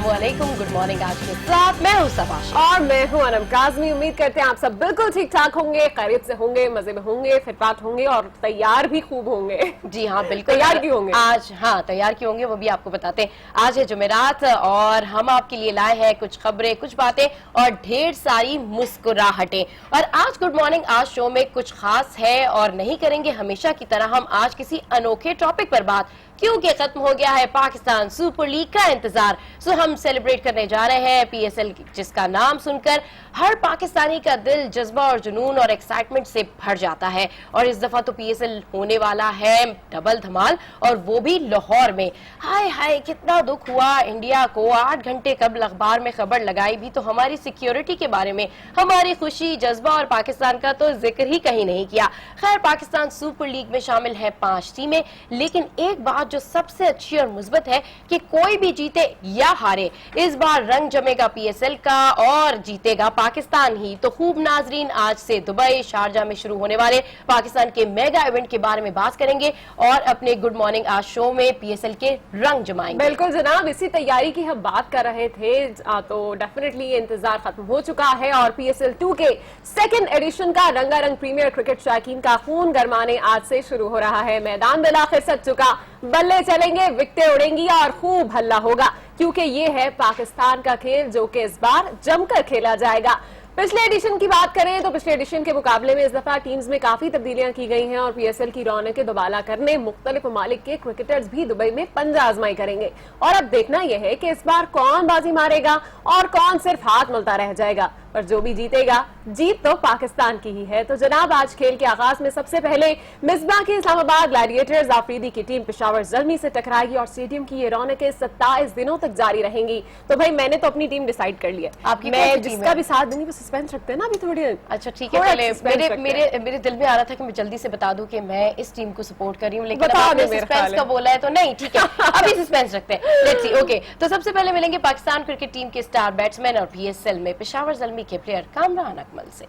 अस्सलामुअलैकुम, good morning. आज के साथ मैं हूँ सबाश और मैं हूँ अनम काज़मी। उम्मीद करते हैं आप सब बिल्कुल ठीक ठाक होंगे, खैरियत से होंगे, मजे में होंगे, फिटफाट होंगे और तैयार भी खूब होंगे। जी हाँ बिल्कुल। तैयार क्यों होंगे आज? हाँ तैयार क्यों होंगे वो भी आपको बताते हैं। आज है जुमेरात और हम आपके लिए लाए हैं कुछ खबरें, कुछ बातें और ढेर सारी मुस्कुराहटें। और आज गुड मॉर्निंग आज शो में कुछ खास है और नहीं करेंगे हमेशा की तरह हम आज किसी अनोखे टॉपिक पर बात, क्योंकि खत्म हो गया है पाकिस्तान सुपर लीग का इंतजार। सो हम सेलिब्रेट करने जा रहे हैं पीएसएल, जिसका नाम सुनकर हर पाकिस्तानी का दिल जज्बा और जुनून और एक्साइटमेंट से भर जाता है। और इस दफा तो पीएसएल होने वाला है डबल धमाल, और वो भी लाहौर में। हाय हाय कितना दुख हुआ इंडिया को। 8 घंटे कबल अखबार में खबर लगाई भी तो हमारी सिक्योरिटी के बारे में, हमारी खुशी जज्बा और पाकिस्तान का तो जिक्र ही कहीं नहीं किया। खैर पाकिस्तान सुपर लीग में शामिल है 5 टीमें, लेकिन एक बात जो सबसे अच्छी और मुस्बत है कि कोई भी जीते या हारे इस बार रंग जमेगा पीएसएल का और जीतेगा पाकिस्तान ही। तो खूब नाजरीन, आज से दुबई शारजा में शुरू होने वाले पाकिस्तान के मेगा इवेंट के बारे में बात करेंगे और अपने गुड मॉर्निंग आज शो में पीएसएल के रंग जमाएंगे। बिल्कुल जनाब, इसी तैयारी की हम बात कर रहे थे। तो डेफिनेटली इंतजार खत्म हो चुका है और पीएसएल 2 के सेकंड एडिशन का रंगारंग प्रीमियर क्रिकेट शौकीन का खून गरमाने आज से शुरू हो रहा है। मैदान बिलाखिर सज चुका, बल्ले चलेंगे, विकेटें उड़ेंगी और खूब हल्ला होगा, क्योंकि ये है पाकिस्तान का खेल जो कि इस बार जमकर खेला जाएगा। पिछले एडिशन की बात करें तो पिछले एडिशन के मुकाबले में इस दफा टीम्स में काफी तब्दीलियां की गई हैं और पीएसएल की रौनकें दोबाला करने मुख्तलिफ ममालिक के क्रिकेटर्स भी दुबई में पंजा आजमाई करेंगे। और अब देखना यह है कि इस बार कौन बाजी मारेगा और कौन सिर्फ हाथ मलता रह जाएगा। पर जो भी जीतेगा, जीत तो पाकिस्तान की ही है। तो जनाब, आज खेल के आगाज में सबसे पहले मिसबाह की इस्लामाबाद ग्लैडिएटर्स आफरीदी की टीम पेशावर ज़ल्मी से टकराएगी और स्टेडियम की ये रौनकें 27 दिनों तक जारी रहेंगी। तो भाई मैंने तो अपनी टीम डिसाइड कर ली है। आपकी मैं जिसका भी साथ दूंगी वो सस्पेंस रखते हैं ना अभी थोड़ी। अच्छा ठीक है, पहले मेरे दिल में आ रहा था कि मैं जल्दी से बता दूं कि मैं इस टीम को सपोर्ट कर रही हूँ, लेकिन आपने सस्पेंस का बोला है तो नहीं, ठीक है अभी सस्पेंस रखते हैं। Let's see. ओके, तो सबसे पहले मिलेंगे पाकिस्तान क्रिकेट टीम के स्टार बैट्समैन और पीएसएल में पेशावर ज़ल्मी के प्लेयर कामरान अकमल से।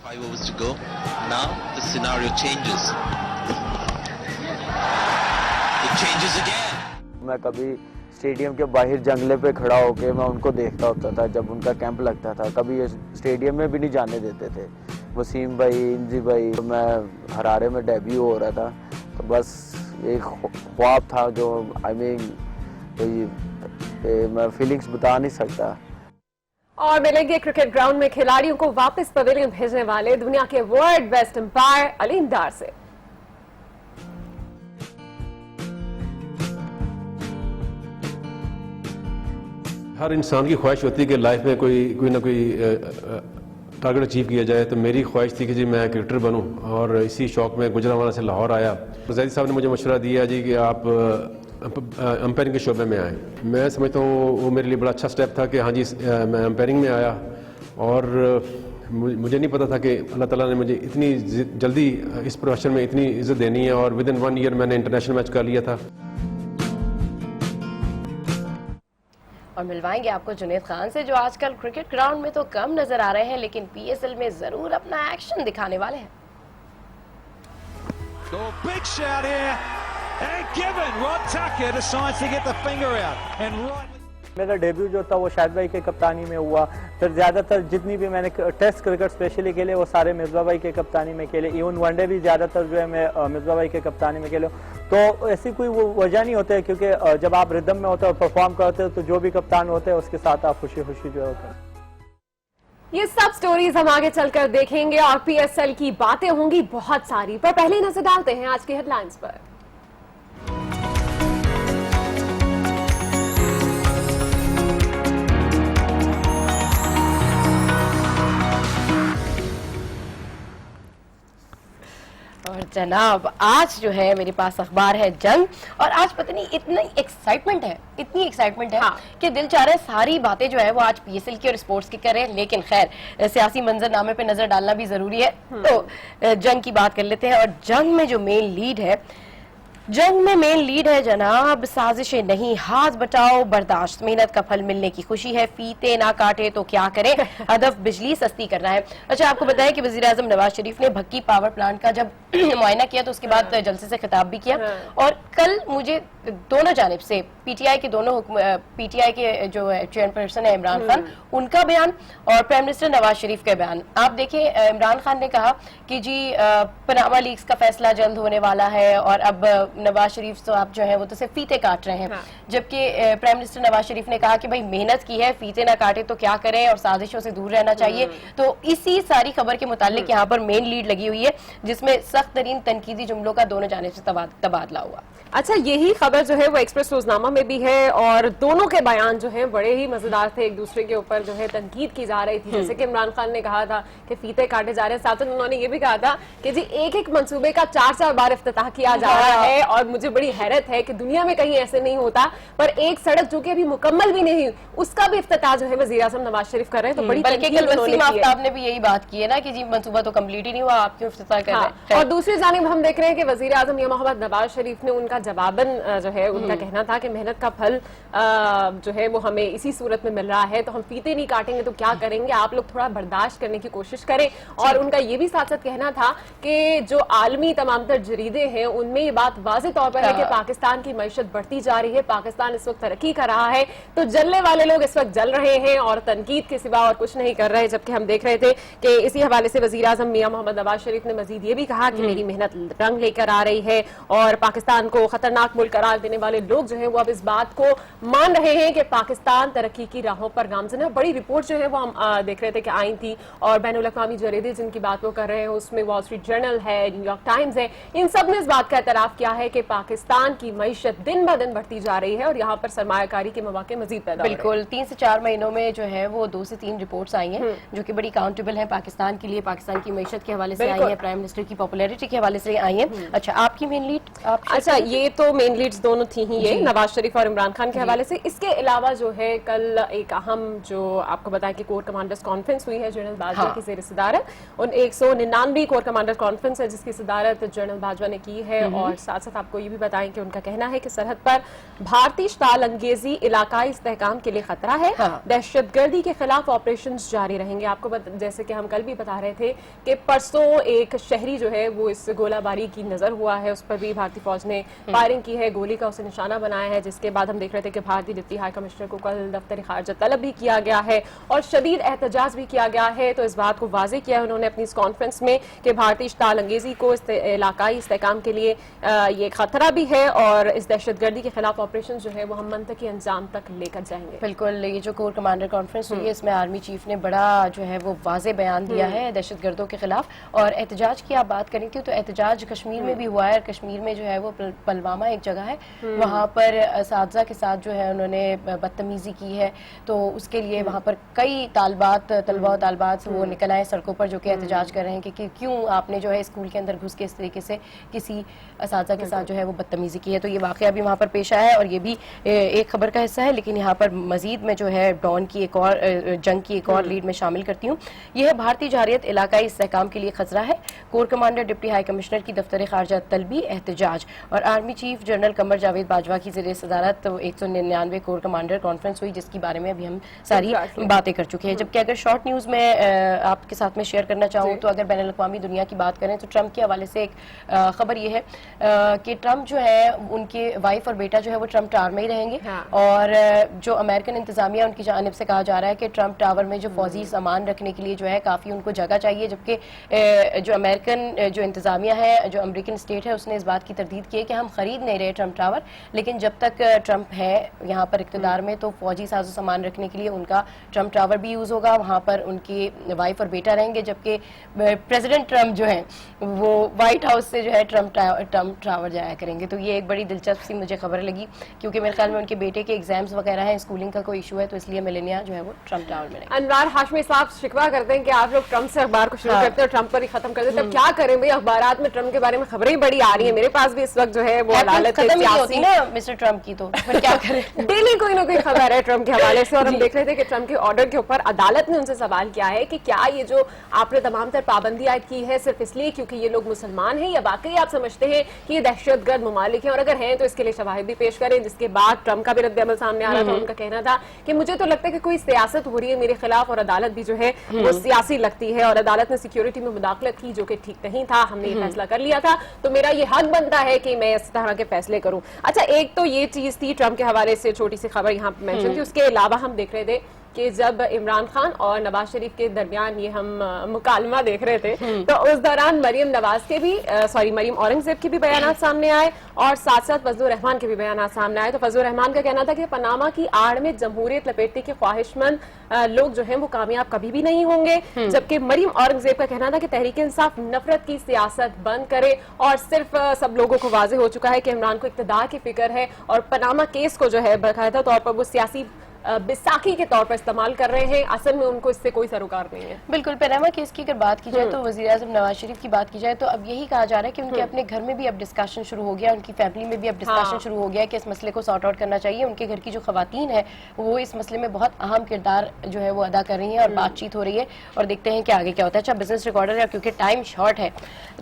5 overs to go. Now the scenario changes. It changes again. मैं कभी स्टेडियम के बाहर जंगले पे खड़ा होके मैं उनको देखता होता था जब उनका कैंप लगता था। कभी ये स्टेडियम में भी नहीं जाने देते थे। वसीम भाई, इंजी भाई, तो मैं हरारे में डेब्यू हो रहा था, तो बस एक ख्वाब था जो मैं फीलिंग्स बता नहीं सकता। और मिलेंगे क्रिकेट ग्राउंड में खिलाड़ियों को वापस पवेलियन भेजने वाले दुनिया के वर्ल्ड बेस्ट अंपायर अलीम डार से। हर इंसान की ख्वाहिश होती है कि लाइफ में कोई ना कोई टारगेट अचीव किया जाए। तो मेरी ख्वाहिश थी कि जी मैं क्रिकेटर बनूं और इसी शौक में गुजरांवाला से लाहौर आया। जैदी साहब ने मुझे मशवरा दिया जी कि आप अंपायरिंग के शोबे में आए। मैं समझता हूँ वो मेरे लिए बड़ा अच्छा स्टेप था कि हाँ जी मैं अंपायरिंग में आया। और मुझे नहीं पता था कि अल्लाह ताला ने मुझे इतनी जल्दी इस प्रोफेशन में इतनी इज्जत देनी है और विद इन 1 ईयर मैंने इंटरनेशनल मैच कर लिया था। और मिलवाएंगे आपको जुनेद खान से, जो आजकल क्रिकेट ग्राउंड में तो कम नजर आ रहे हैं लेकिन पीएसएल में जरूर अपना एक्शन दिखाने वाले हैं। मेरा डेब्यू जो था वो शाहिद भाई के कप्तानी में हुआ। फिर ज़्यादातर जितनी भी मैंने टेस्ट क्रिकेट स्पेशली खेले वो सारे मिसबा भाई के कप्तानी में खेले। इवन वनडे भी ज़्यादातर जो है मैं मिसबा भाई के कप्तानी में खेले। तो ऐसी कोई वो वजह नहीं होती है, क्योंकि जब आप रिदम में होते हो और परफॉर्म करते हो तो जो भी कप्तान होते हैं उसके साथ आप खुशी खुशी जो होते हैं। ये सब स्टोरीज हम आगे चलकर देखेंगे और पीएसएल की बातें होंगी बहुत सारी। पर पहले नजर डालते हैं आज की हेडलाइंस पर। और जनाब आज जो है मेरे पास अखबार है जंग, और आज पता नहीं इतनी एक्साइटमेंट है हाँ। कि दिल चाह रहा है सारी बातें जो है वो आज पीएसएल की और स्पोर्ट्स की करें। लेकिन खैर सियासी मंजरनामे पे नजर डालना भी जरूरी है, तो जंग की बात कर लेते हैं। और जंग में जो मेन लीड है जंग में मेन लीड है जनाब, साजिशें नहीं, हाथ बटाओ बर्दाश्त, मेहनत का फल मिलने की खुशी है, फीते ना काटे तो क्या करें, हदफ बिजली सस्ती करना है। अच्छा, आपको बताया कि वजीर आजम नवाज शरीफ ने भक्की पावर प्लांट का जब मुआयना किया तो उसके बाद जलसे से खिताब भी किया, और कल मुझे दोनों जानिब से पीटीआई के जो चेयरपर्सन है इमरान खान, उनका बयान और प्राइम मिनिस्टर नवाज शरीफ का बयान। आप देखिए, इमरान खान ने कहा कि जी पनामा लीक्स का फैसला जल्द होने वाला है और अब नवाज शरीफ तो आप जो है वो तो सिर्फ फीते काट रहे हैं, जबकि प्राइम मिनिस्टर नवाज शरीफ ने कहा कि भाई मेहनत की है, फीते ना काटे तो क्या करें और साजिशों से दूर रहना चाहिए। तो इसी सारी खबर के मुतालिक यहाँ पर मेन लीड लगी हुई है, जिसमें सख्त तरीन तनकीदी जुमलों का दोनों जानिब से तबादला हुआ। अच्छा, यही खबर जो है वो एक्सप्रेस रोजनामा में भी है और दोनों के बयान जो हैं बड़े ही मजेदार थे, एक दूसरे के ऊपर जो है तनकीद की जा रही थी। जैसे कि इमरान खान ने कहा था कि फीते काटे जा रहे हैं, साथ ही उन्होंने ये भी कहा था कि जी एक एक मंसूबे का 4-4 बार इफ्तिताह किया जा रहा है और मुझे बड़ी हैरत है कि दुनिया में कहीं ऐसे नहीं होता, पर एक सड़क जो कि अभी मुकम्मल भी नहीं उसका भी इफ्तिताह जो है वज़ीर आज़म नवाज शरीफ कर रहे हैं। तो बड़ी बल्कि कल वसीम आफ्ताब ने भी यही बात की है ना कि जी मंसूबा तो कंप्लीट ही नहीं हुआ, आप क्यों इफ्तिताह कर रहे हैं। और दूसरी जानिब हम देख रहे हैं कि वज़ीर आज़म मोहम्मद नवाज शरीफ ने उनका जवाबन जो है उनका कहना था कि मेहनत का फल जो है वो हमें इसी सूरत में मिल रहा है, तो हम फीते नहीं काटेंगे तो क्या करेंगे, आप लोग थोड़ा बर्दाश्त करने की कोशिश करें। और उनका ये भी साथ साथ कहना था कि जो आलमी तमाम तर जरीदे हैं उनमें ये बात वाज़े तौर पर है कि पाकिस्तान की मईशत बढ़ती जा रही है, पाकिस्तान इस वक्त तरक्की कर रहा है, तो जलने वाले लोग इस वक्त जल रहे हैं और तनकीद के सिवा और कुछ नहीं कर रहे। जबकि हम देख रहे थे कि इसी हवाले से वज़ीर आज़म मियां मोहम्मद नवाज शरीफ ने मजीद ये भी कहा कि मेरी मेहनत रंग लेकर आ रही है और पाकिस्तान को खतरनाक मुल्क करार देने वाले लोग जो है वो अब इस बात को मान रहे हैं कि पाकिस्तान तरक्की की राहों पर गामजन है। बड़ी रिपोर्ट जो है वो हम देख रहे थे कि आई थी और बैनुल अक़वामी जरीदे जिनकी बात वो कर रहे हैं उसमें वॉल स्ट्रीट जर्नल है, न्यूयॉर्क टाइम्स है, इन सब ने इस बात का एतराफ किया है कि पाकिस्तान की मईशत दिन ब दिन बढ़ती जा रही है और यहाँ पर सरमायाकारी के मौके मजीद पैदा हो रहे हैं। बिल्कुल, 3 से 4 महीनों में जो है वो 2 से 3 रिपोर्ट्स आई हैं जो कि बड़ी काउंटेबल है पाकिस्तान के लिए, पाकिस्तान की मईशत के हवाले से आई है, प्राइम मिनिस्टर की पॉपुलैरिटी के हवाले से आई है। अच्छा, आपकी मेन लीड? अच्छा, ये तो मेन लीड्स दोनों थी ही, ये नवाज शरीफ और इमरान खान के हवाले से। इसके अलावा जो है कल एक अहम जो आपको बताया कि कोर कमांडर्स कॉन्फ्रेंस हुई है जनरल बाजवा की ज़ेर सदारत, उन 199 कोर कमांडर कॉन्फ्रेंस है जिसकी सदारत जनरल बाजवा ने की है। और साथ साथ आपको ये भी बताएं कि उनका कहना है कि सरहद पर भारतीय ताल अंगेजी इलाकाई इस्तेहकाम के लिए खतरा है, दहशतगर्दी के खिलाफ ऑपरेशन जारी रहेंगे। आपको जैसे कि हम कल भी बता रहे थे कि परसों एक शहरी जो है वो इस गोलाबारी की नजर हुआ है, उस पर भी भारतीय फौज ने फायरिंग की है, गोली का उसे निशाना बनाया है, जिसके बाद हम देख रहे थे कि भारतीय डिप्टी हाई कमिश्नर को कल दफ्तर खारजा तलब भी किया गया है और शदीद एहतजाज भी किया गया है। तो इस बात को वाजे किया है उन्होंने अपनी इस कॉन्फ्रेंस में कि भारतीय ताल अंगेजी को इलाकाई इस्तेहकाम के लिए ये खतरा भी है और इस दहशतगर्दी के खिलाफ ऑपरेशन जो है वो हम मंतकी अंजाम तक लेकर जाएंगे। बिल्कुल, ये जो कोर कमांडर कॉन्फ्रेंस हुई है इसमें आर्मी चीफ ने बड़ा जो है वो वाजे बयान दिया है दहशतगर्दों के खिलाफ। और एहतजाज की आप बात करें तो एहतजाज कश्मीर में भी हुआ है। कश्मीर में जो है वो पलवामा एक जगह है, वहाँ पर असातिज़ा के साथ जो है उन्होंने बदतमीजी की है, तो उसके लिए वहाँ पर कई तलबा और तालबात वो निकल आए सड़कों पर जो कि एहतजाज कर रहे हैं कि क्यों आपने जो है स्कूल के अंदर घुस के इस तरीके से किसी असातिज़ा के साथ जो है वो बदतमीजी की है। तो ये वाक़या भी वहाँ पर पेश आया है और ये भी एक खबर का हिस्सा है। लेकिन यहाँ पर मजीद में जो है डॉन की एक और जंग की एक और लीड में शामिल करती हूँ। यह है भारतीय जररियत इलाकाई इस्तेहकाम के लिए खतरा है, core commander deputy high commissioner की दफ्तर खारजा तलबी एहतजाज। और army chief general Qamar Javed Bajwa की ज़ेर सदारत 199 कोर कमांडर कॉन्फ्रेंस हुई, जिसकी बारे में अभी हम सारी बातें कर चुके हैं। जबकि अगर शॉर्ट न्यूज़ में आपके साथ में शेयर करना चाहूँ तो अगर बैनुल अक़वामी दुनिया की बात करें तो ट्रंप के हवाले से एक खबर ये है कि ट्रंप जो है उनके वाइफ और बेटा जो है वो ट्रंप टावर में ही रहेंगे। और जो अमेरिकन इंतजामिया उनकी जानिब से कहा जा रहा है कि ट्रंप टावर में जो फौजी सामान रखने के लिए जो है काफ़ी उनको जगह चाहिए, जबकि जो अमेरिकन जो इंतजामिया है, जो अमेरिकन स्टेट है, उसने इस बात की तरदीद की है कि हम खरीद नहीं रहे ट्रंप टावर, लेकिन जब तक ट्रंप है यहाँ पर इक़्तिदार में तो फौजी साजो सामान रखने के लिए उनका ट्रंप टावर भी यूज़ होगा, वहाँ पर उनकी वाइफ और बेटा रहेंगे। जबकि प्रेसिडेंट ट्रंप जो है वो व्हाइट हाउस से जो है ट्रंप टावर जाया करेंगे। तो ये एक बड़ी दिलचस्प सी मुझे खबर लगी, क्योंकि मेरे ख्याल में उनके बेटे के एग्जाम्स वगैरह हैं, स्कूलिंग का कोई इशू है, तो इसलिए मिलेनिया जो है वो ट्रंप टावर में। अनवार हाशमी साहब शिकवा करते हैं कि आप लोग ट्रंप से अखबार को शुरू करते हैं और ट्रंप पर ही खत्म कर देते हैं। क्या करें भाई, अखबारात में ट्रंप के बारे में खबरें बड़ी आ रही है, मेरे पास भी इस वक्त जो है वो अदालत होती ना मिस्टर ट्रंप की, तो फिर क्या करें डेली कोई ना कोई खबर है ट्रंप के हवाले से। और हम देख रहे थे कि ट्रंप के ऑर्डर के ऊपर अदालत ने उनसे सवाल किया है कि क्या ये जो आपने तमाम तर पाबंदी आयद की है सिर्फ इसलिए क्योंकि ये लोग मुसलमान हैं, या वाकई आप समझते हैं कि ये दहशतगर्द ममालिक हैं, और अगर हैं तो इसके लिए शवाहिद भी पेश करें। जिसके बाद ट्रंप का भी रद्द-ए-अमल सामने आ रहा था, उनका कहना था कि मुझे तो लगता है कि कोई सियासत हो रही है मेरे खिलाफ, और अदालत भी जो है वो सियासी लगती है, और अदालत ने सिक्योरिटी में मुदाखलत की जो कि ठीक नहीं था। हमने ये फैसला कर लिया था, तो मेरा ये हक बनता है कि मैं इस तरह के फैसले करूं। अच्छा, एक तो ये चीज थी ट्रंप के हवाले से, छोटी सी खबर यहाँ पे मेंशन थी। उसके अलावा हम देख रहे थे कि जब इमरान खान और नवाज शरीफ के दरमियान ये हम मुकालमा देख रहे थे, तो उस दौरान मरियम औरंगजेब के भी बयान सामने आए, और साथ साथ फजलुर रहमान के भी बयान सामने आए। तो फजलुर रहमान का कहना था कि पनामा की आड़ में जमहूरियत लपेटने के ख्वाहिशमंद लोग जो हैं वो कामयाब कभी भी नहीं होंगे, जबकि मरियम औरंगजेब का कहना था कि तहरीक इंसाफ नफरत की सियासत बंद करे, और सिर्फ सब लोगों को वाजे हो चुका है कि इमरान को इक्तदार की फिक्र है, और पनामा केस को जो है बाकायदा तौर पर वो सियासी बैसाखी के तौर पर इस्तेमाल कर रहे हैं। असल में उनको इससे कोई सरोकार नहीं है। बिल्कुल, पनामा केस की अगर बात की जाए तो वज़ीर आज़म नवाज शरीफ की बात की जाए तो अब यही कहा जा रहा है कि उनके अपने घर में भी अब डिस्कशन शुरू हो गया, उनकी फैमिली में भी अब डिस्कशन शुरू हो गया कि इस मसले को सॉर्ट आउट करना चाहिए। उनके घर की जो खवातीन है वो इस मसले में बहुत अहम किरदार जो है वो अदा कर रही है, और बातचीत हो रही है, और देखते हैं कि आगे क्या होता है। अच्छा, बिजनेस रिकॉर्डर है, क्योंकि टाइम शॉर्ट है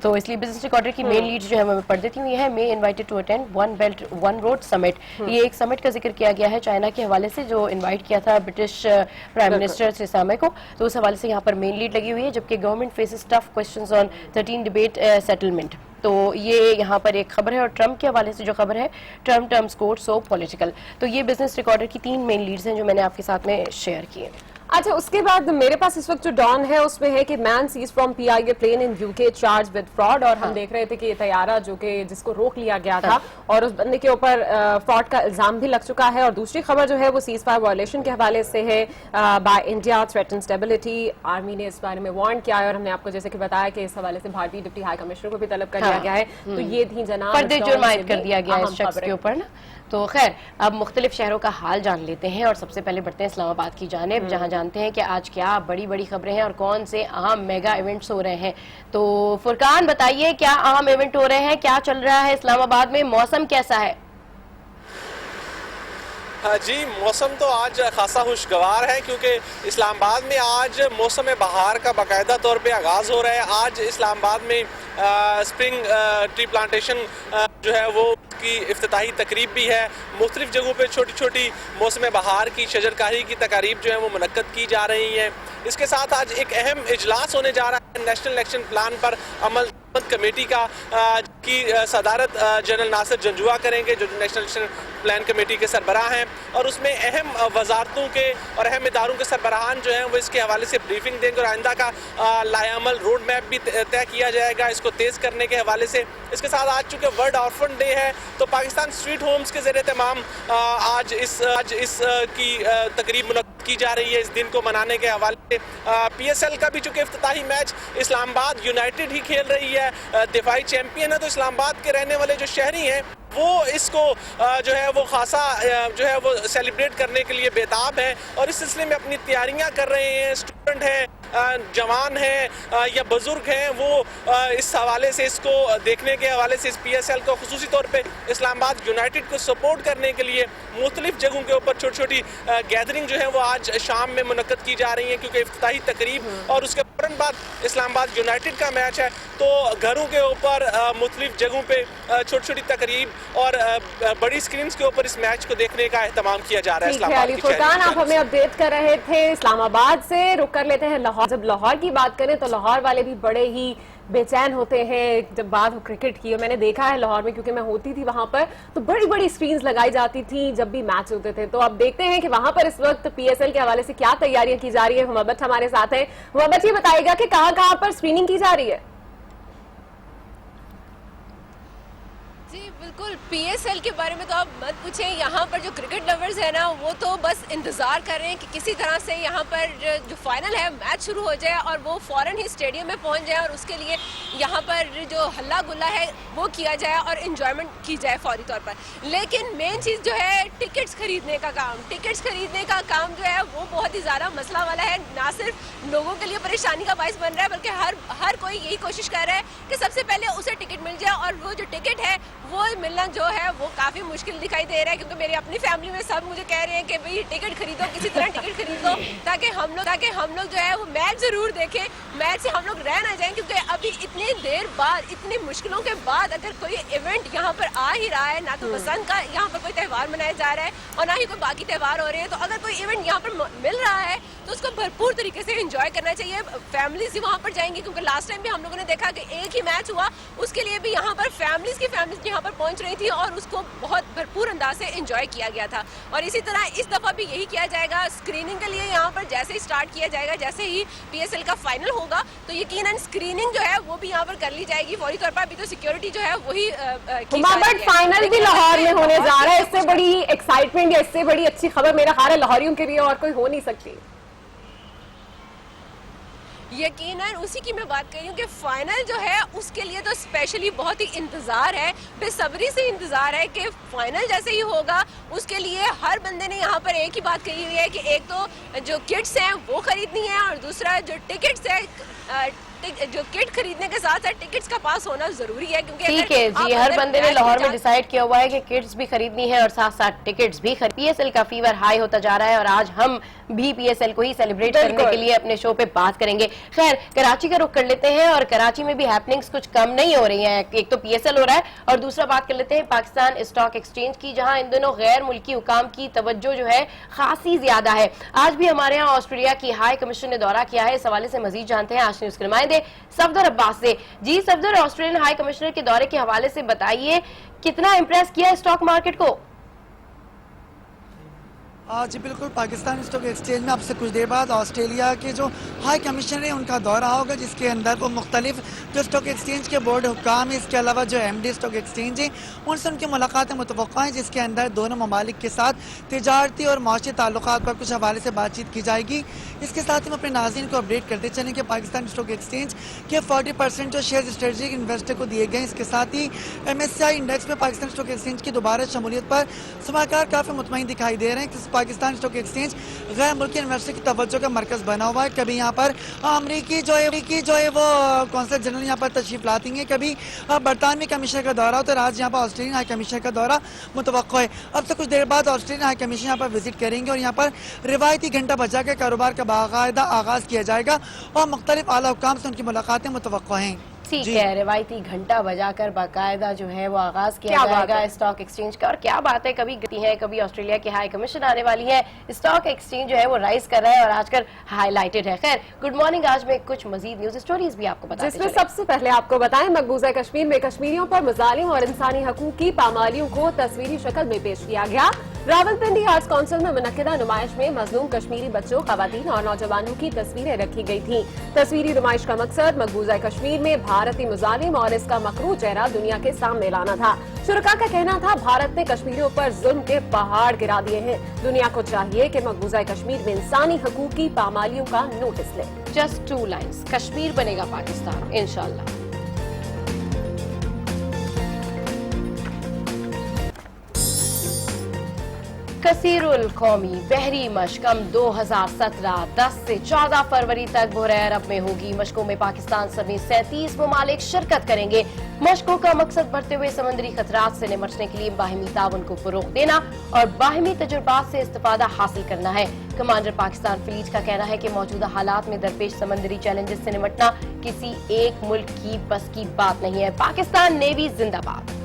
तो इसलिए बिजनेस रिकॉर्डर की मेन लीड जो है मैं पढ़ देती हूँ। ये है, may invited to attend one belt one road summit. ये एक समिट का जिक्र किया गया है चाइना के हवाले से, जो इन्वाइट किया था ब्रिटिश प्राइम मिनिस्टर सिसामे को, तो उस हवाले से यहाँ पर मेन लीड लगी हुई है। जबकि government faces tough questions on 13 debate settlement, तो ये यहाँ पर एक खबर है। और ट्रंप के हवाले से जो खबर है, Trump terms court so political. तो ये बिजनेस रिकॉर्डर की 3 मेन लीड्स हैं जो मैंने आपके साथ में शेयर किए। अच्छा, उसके बाद मेरे पास इस वक्त जो डॉन है उसमें है कि man seize from PIA plane in UK charge with fraud, और हम देख रहे थे कि ये तैयारा जो कि जिसको रोक लिया गया था और उस बंदे के ऊपर फ्रॉड का इल्जाम भी लग चुका है। और दूसरी खबर जो है वो सीज फायर वायलेशन के हवाले से है, by India threaten stability. Army ने इस बारे में वार्न किया है, और हमने आपको जैसे कि बताया कि इस हवाले से भारतीय डिप्टी हाई कमिश्नर को भी तलब कर दिया गया है। तो ये थी जनाब पर्दे जुर्मायत कर दिया गया इस शख्स के ऊपर ना। तो खैर, अब मुख्तलिफ शहरों का हाल जान लेते हैं, और सबसे पहले बढ़ते हैं इस्लामाबाद की जानिब, जहां जानते हैं कि आज क्या बड़ी बड़ी खबरें हैं और कौन से अहम मेगा इवेंट्स हो रहे हैं। तो फुरकान, बताइए क्या अहम इवेंट हो रहे हैं, क्या चल रहा है इस्लामाबाद में, मौसम कैसा है? जी, मौसम तो आज खासा खुशगवार है, क्योंकि इस्लामाबाद में आज मौसम बहार का बाकायदा तौर पे आगाज़ हो रहा है। आज इस्लामाबाद में स्प्रिंग ट्री प्लांटेशन जो है वो की इफ्तिताही तकरीब भी है। मुख्तलिफ जगहों पे छोटी छोटी मौसम बहार की शजरकारी की तकारीब जो है वो मुनक्कद की जा रही हैं। इसके साथ आज एक अहम इजलास होने जा रहा है नेशनल इलेक्शन प्लान पर अमल कमेटी का, की सदारत जनरल नासिर जंजुआ करेंगे, जो नेशनल इलेक्शन प्लान कमेटी के सरबराह हैं, और उसमें अहम वजारतों के और अहम इदारों के सरबराहान जो हैं वो इसके हवाले से ब्रीफिंग देंगे, और आइंदा का लायामल रोड मैप भी तय किया जाएगा इसको तेज़ करने के हवाले से। इसके साथ आज चूँकि वर्ल्ड ऑर्फन डे है, तो पाकिस्तान स्ट्रीट होम्स के ज़रिए तमाम आज इस की तकरीब मुनक्किद की जा रही है इस दिन को मनाने के हवाले से। PSL का भी चूँकि इफ्तिताही मैच इस्लामाबाद यूनाइटेड ही खेल रही है, दिफाई चैंपियन है, तो इस्लामाबाद के रहने वाले जो शहरी हैं वो इसको जो है वो खासा जो है वो सेलिब्रेट करने के लिए बेताब है, और इस सिलसिले में अपनी तैयारियां कर रहे हैं। स्टूडेंट हैं, जवान हैं या बुजुर्ग हैं, वो इस हवाले से इसको देखने के हवाले से इस PSL को खुसूसी तौर पे इस्लामाबाद यूनाइटेड को सपोर्ट करने के लिए मुख्तलिफ जगहों के ऊपर छोटी छोटी गैदरिंग जो है वो आज शाम में मुनक्कद की जा रही है, क्योंकि इफ्तिताही तकरीब और उसके फौरन बाद इस्लामाबाद यूनाइटेड का मैच है। तो घरों के ऊपर मुख्तलिफ जगहों पे छोटी छोटी तकरीब और बड़ी स्क्रीन के ऊपर इस मैच को देखने का एहतमाम किया जा रहा है। इस्लामाबाद फुरकान, आप हमें अपडेट कर रहे थे इस्लामाबाद से। रुक कर लेते हैं लाहौर। जब लाहौर की बात करें तो लाहौर वाले भी बड़े ही बेचैन होते हैं जब बात हो क्रिकेट की, और मैंने देखा है लाहौर में, क्योंकि मैं होती थी वहां पर, तो बड़ी बड़ी स्क्रीन्स लगाई जाती थी जब भी मैच होते थे। तो अब देखते हैं कि वहां पर इस वक्त PSL के हवाले से क्या तैयारियां की जा रही है। मोहम्मद हमारे साथ है। मोहम्मद, ये बताएगा कि कहां कहां पर स्क्रीनिंग की जा रही है? बिल्कुल, PSL के बारे में तो आप मत पूछें। यहाँ पर जो क्रिकेट लवर्स है ना, वो तो बस इंतज़ार कर रहे हैं कि किसी तरह से यहाँ पर जो फाइनल है मैच शुरू हो जाए और वो फ़ौरन ही स्टेडियम में पहुँच जाए, और उसके लिए यहाँ पर जो हल्ला गुल्ला है वो किया जाए और इन्जॉयमेंट की जाए फौरी तौर पर। लेकिन मेन चीज़ जो है टिकट्स खरीदने का काम जो है वो बहुत ही ज़्यादा मसला वाला है। ना सिर्फ लोगों के लिए परेशानी का बायस बन रहा है, बल्कि हर कोई यही कोशिश कर रहा है कि सबसे पहले उसे टिकट मिल जाए, और वो जो टिकट है वो मिलना जो है वो काफी मुश्किल दिखाई दे रहा है, क्योंकि मेरी अपनी फैमिली में सब मुझे कह रहे हैं कि भाई टिकट खरीदो, किसी तरह टिकट खरीदो, ताकि हम लोग जो है वो मैच जरूर देखें, मैच से हम लोग रह ना जाएं, क्योंकि अभी इतनी देर बाद, इतनी मुश्किलों के बाद अगर कोई इवेंट यहाँ पर आ ही रहा है, ना तो बसंत का यहाँ पर कोई त्यौहार मनाया जा रहा है और ना ही कोई बाकी त्यौहार हो रहे हैं, तो अगर कोई इवेंट यहाँ पर मिल रहा है तो उसको भरपूर तरीके से एंजॉय करना चाहिए। फैमिलीज ही वहाँ पर जाएंगी, क्योंकि लास्ट टाइम भी हम लोगों ने देखा कि एक ही मैच हुआ, उसके लिए भी यहाँ पर फैमिलीज यहाँ पर पहुंच रही थी और उसको बहुत भरपूर अंदाज से एंजॉय किया गया था। और इसी तरह इस दफा भी यही किया जाएगा। स्क्रीनिंग के लिए यहाँ पर जैसे ही स्टार्ट किया जाएगा, जैसे ही PSL का फाइनल होगा तो यकीनन स्क्रीनिंग जो है वो भी यहाँ पर कर ली जाएगी फौरी तौर पर। अभी तो सिक्योरिटी जो है वही बट फाइनल भी लाहौर में होने जा रहा है, इससे बड़ी एक्साइटमेंट या इससे बड़ी अच्छी खबर मेरा ख्याल है लाहौरियों के लिए और कोई हो नहीं सकती। यकीनन उसी की मैं बात कर रही हूँ कि फाइनल जो है उसके लिए तो स्पेशली बहुत ही इंतजार है, बेसब्री से इंतजार है कि फाइनल जैसे ही होगा उसके लिए हर बंदे ने यहाँ पर एक ही बात कही हुई है कि एक तो जो किट्स हैं वो खरीदनी है और दूसरा जो टिकट्स है, जो किट खरीदने के साथ साथ टिकट्स का पास होना जरूरी है, क्योंकि ठीक है जी, हर बंदे ने लाहौर में डिसाइड किया हुआ है कि किट्स भी खरीदनी है और साथ साथ टिकट्स भी PSL का फीवर हाई होता जा रहा है और आज हम भी PSL को ही सेलिब्रेट करने के लिए अपने शो पे बात करेंगे। खैर, कराची का रुख कर लेते हैं और कराची में भी हैपनिंग्स कुछ कम नहीं हो रही हैं। एक तो PSL हो रहा है और दूसरा बात कर लेते हैं पाकिस्तान स्टॉक एक्सचेंज की, जहां इन दोनों गैर मुल्की हुकाम की तवज्जो जो है खासी ज्यादा है। आज भी हमारे यहाँ ऑस्ट्रेलिया की हाई कमीशन ने दौरा किया है। इस हवाले से मजीद जानते हैं आज न्यूज के नुमाइंदे सफदर अब्बास से। जी सफदर, ऑस्ट्रेलियन हाई कमिश्नर के दौरे के हवाले से बताइए, कितना इंप्रेस किया स्टॉक मार्केट को? जी बिल्कुल, पाकिस्तान स्टॉक एक्सचेंज में अब से कुछ देर बाद ऑस्ट्रेलिया के जो हाई कमिश्नर है उनका दौरा होगा, जिसके अंदर वो मुख्तलिफ जो स्टॉक एक्सचेंज के बोर्ड हुक्काम है, इसके अलावा जो MD स्टॉक एक्सचेंज है उनसे उनकी मुलाकातें मुतवक्का हैं, जिसके अंदर दोनों ममालिक के साथ तिजारती और माशी ताल्लुकात पर कुछ हवाले से बातचीत की जाएगी। इसके साथ ही हम अपने नाज़रीन को अपडेट करते चलें कि पाकिस्तान स्टॉक एक्सचेंज के 40% जो शेयर स्ट्रेटेजिक इन्वेस्टर को दिए गए। इसके साथ ही MSCI इंडेक्स में पाकिस्तान स्टॉक एक्सचेंज की दोबारा शमूलियत पर समाचार काफ़ी मुतमईन दिखाई दे रहे हैं कि पाकिस्तान स्टॉक एक्सचेंज गैर मुल्की इन्वेस्टर की तवज्जो का मरकज बना हुआ है। कभी यहाँ पर अमरीकी जो है वो कौंसल जनरल यहाँ पर तशरीफ लाती हैं, कभी बरतानवी कमीशनर का दौरा होता है, आज यहाँ पर ऑस्ट्रेलियन हाई कमीशनर का दौरा मुतवक्को है। अब से कुछ देर बाद ऑस्ट्रेलियन हाई कमीशन यहाँ पर विजिट करेंगे और यहाँ पर रिवायती घंटा बजा के कारोबार का बाकायदा आगाज किया जाएगा और मुख्तलिफ आला हुक्काम से उनकी मुलाकातें मुतवक्को हैं। ठीक है, रिवायती घंटा बजाकर बाकायदा जो है वो आगाज किया जाएगा स्टॉक एक्सचेंज का। और क्या बात है, कभी गति है, कभी ऑस्ट्रेलिया की हाई कमीशन आने वाली है, स्टॉक एक्सचेंज जो है वो राइज कर रहा है और आजकल हाईलाइटेड है। खैर, गुड मॉर्निंग, आज में कुछ मजीद न्यूज स्टोरीज भी आपको बताते जिसमें सबसे पहले आपको बताएं, मकबूजा कश्मीर में कश्मीरियों पर मुजालिम और इंसानी हकूक की पामालियों को तस्वीरी शक्ल में पेश किया गया। रावलपिंडी आर्ट्स काउंसिल में मुनक्किदा नुमाइश में मजलूम कश्मीरी बच्चों, खवातीन और नौजवानों की तस्वीरें रखी गई थी। तस्वीरी नुमाइश का मकसद मकबूजा कश्मीर में भारतीय मुजालिम और इसका मकरू चेहरा दुनिया के सामने लाना था। शुरका का कहना था, भारत ने कश्मीरियों पर जुल्म के पहाड़ गिरा दिए हैं, दुनिया को चाहिए कि मकबूजा कश्मीर में इंसानी हकूक की पामालियों का नोटिस ले। जस्ट 2 लाइन्स, कश्मीर बनेगा पाकिस्तान इंशाल्लाह। कसीरुल कौमी बहरी मशकम 2017 10 से 14 फरवरी तक बुहर अरब में होगी। मशकों में पाकिस्तान समेत 37 ममालिक शिरकत करेंगे। मशकों का मकसद बढ़ते हुए समंदरी खतरात से निपटने के लिए बाहिमी ताउन को फरोग देना और बाहिमी तजुर्बात से इस्तिफादा हासिल करना है। कमांडर पाकिस्तान फ्लीट का कहना है कि मौजूदा हालात में दरपेश समंदरी चैलेंजेस से निपटना किसी एक मुल्क की बस की बात नहीं है। पाकिस्तान नेवी जिंदाबाद।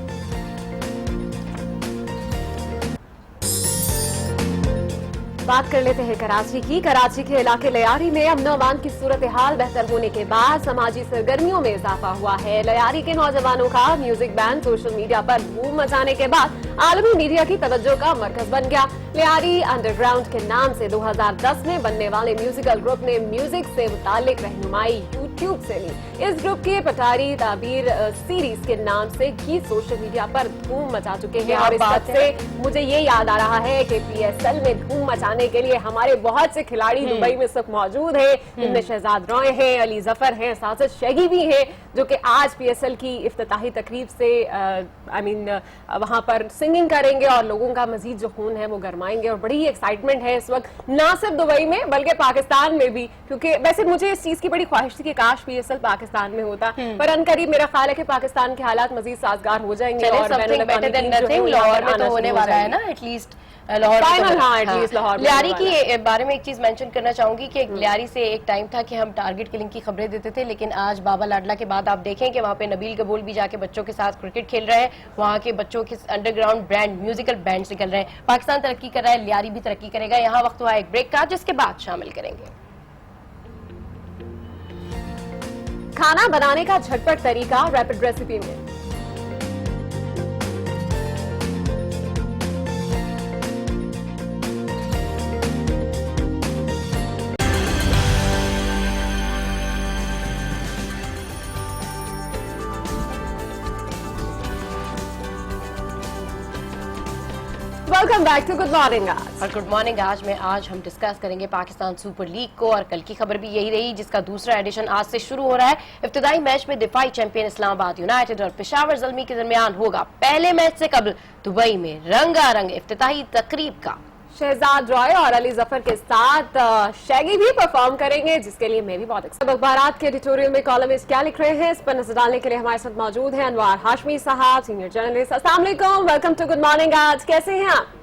बात कर लेते हैं कराची की। कराची के इलाके लयारी में अमन अमान की सूरत हाल बेहतर होने के बाद समाजी सरगर्मियों में इजाफा हुआ है। लयारी के नौजवानों का म्यूजिक बैंड सोशल मीडिया पर धूम मचाने के बाद आलमी मीडिया की तवज्जो का मरकज बन गया। लयारी अंडरग्राउंड के नाम से 2010 में बनने वाले म्यूजिकल ग्रुप ने म्यूजिक से मुतालिक रहनुमाई यूट्यूब से ली। इस ग्रुप के पटारी ताबीर सीरीज के नाम से गीत सोशल मीडिया पर धूम मचा चुके हैं और इस बात से मुझे ये याद आ रहा है कि PSL में धूम मचाने के लिए हमारे बहुत से खिलाड़ी दुबई में सब मौजूद हैं, जिनमें शहजाद रॉय हैं, अली जफर हैं, साजिद शेगी भी हैं, जो कि आज PSL की इफ्तिताही तकरीब से वहां पर सिंगिंग करेंगे और लोगों का मजीद जो खून है वो गरमाएंगे। और बड़ी एक्साइटमेंट है इस वक्त, ना सिर्फ दुबई में बल्कि पाकिस्तान में भी, क्योंकि वैसे मुझे इस चीज की बड़ी ख्वाहिश थी कि काश PSL पाकिस्तान में होता, पर अनकरीब मेरा ख्याल है कि पाकिस्तान के हालात मजीद साजगार हो जाएंगे और लाहौर में तो होने वाला है ना, एटलीस्ट लाहौर लियारी की बारे में एक चीज मेंशन करना चाहूंगी कि लियारी से एक टाइम था कि हम टारगेट किलिंग की खबरें देते थे, लेकिन आज बाबा लाडला के बाद आप देखें कि वहाँ पे नबील कबूल भी जाके बच्चों के साथ क्रिकेट खेल रहे हैं, वहाँ के बच्चों के अंडरग्राउंड ब्रांड म्यूजिकल बैंड निकल रहे हैं। पाकिस्तान तरक्की कर रहा है, लियारी भी तरक्की करेगा। यहाँ वक्त हुआ एक ब्रेक का, जिसके बाद शामिल करेंगे। खाना बनाने का झटपट तरीका रैपिड रेसिपी में। Welcome back to good morning आज। और गुड मॉर्निंग आज में हम डिस्कस करेंगे पाकिस्तान सुपर लीग को, और कल की खबर भी यही रही जिसका दूसरा एडिशन आज से शुरू हो रहा है। इब्तिदाई मैच में दिफाई चैंपियन इस्लामाबाद यूनाइटेड और पेशावर ज़ल्मी के दरमियान होगा पहले मैच से कबल दुबई में रंगारंग इफ्तिताही तकरीब का। शहजाद रॉय और अली जफर के साथ शैगी भी परफॉर्म करेंगे, जिसके लिए मैं भी बहुत एक्साइटेड। अखबारात के एडिटोरियल में कॉलमिस्ट क्या लिख रहे हैं, इस पर नजर डालने के लिए हमारे साथ मौजूद हैं अनवार हाशमी साहब, सीनियर जर्नलिस्ट। अस्सलाम वालेकुम, वेलकम टू गुड मॉर्निंग आज। कैसे हैं आप?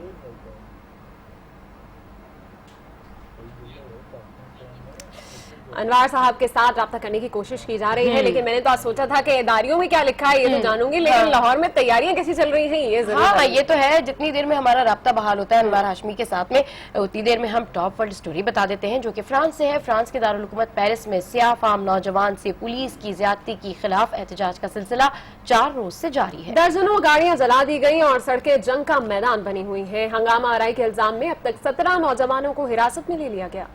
अनवार साहब के साथ राब्ता करने की कोशिश की जा रही है, लेकिन मैंने तो आज सोचा था कि इदारियों में क्या लिखा है ये तो जानूंगी, लेकिन लाहौर में तैयारियां कैसी चल रही हैं ये जरूर। हाँ, ये तो है। जितनी देर में हमारा राब्ता बहाल होता है अनवार हाशमी के साथ में, उतनी देर में हम टॉप वर्ल्ड स्टोरी बता देते हैं जो कि फ्रांस से है। फ्रांस के दारुल हुकूमत पेरिस में सियाह फाम नौजवान से पुलिस की ज्यादती के खिलाफ एहतजाज का सिलसिला 4 रोज से जारी है। दर्जनों गाड़ियां जला दी गई और सड़कें जंग का मैदान बनी हुई है। हंगामा आराई के इल्जाम में अब तक 17 नौजवानों को हिरासत में ले लिया गया।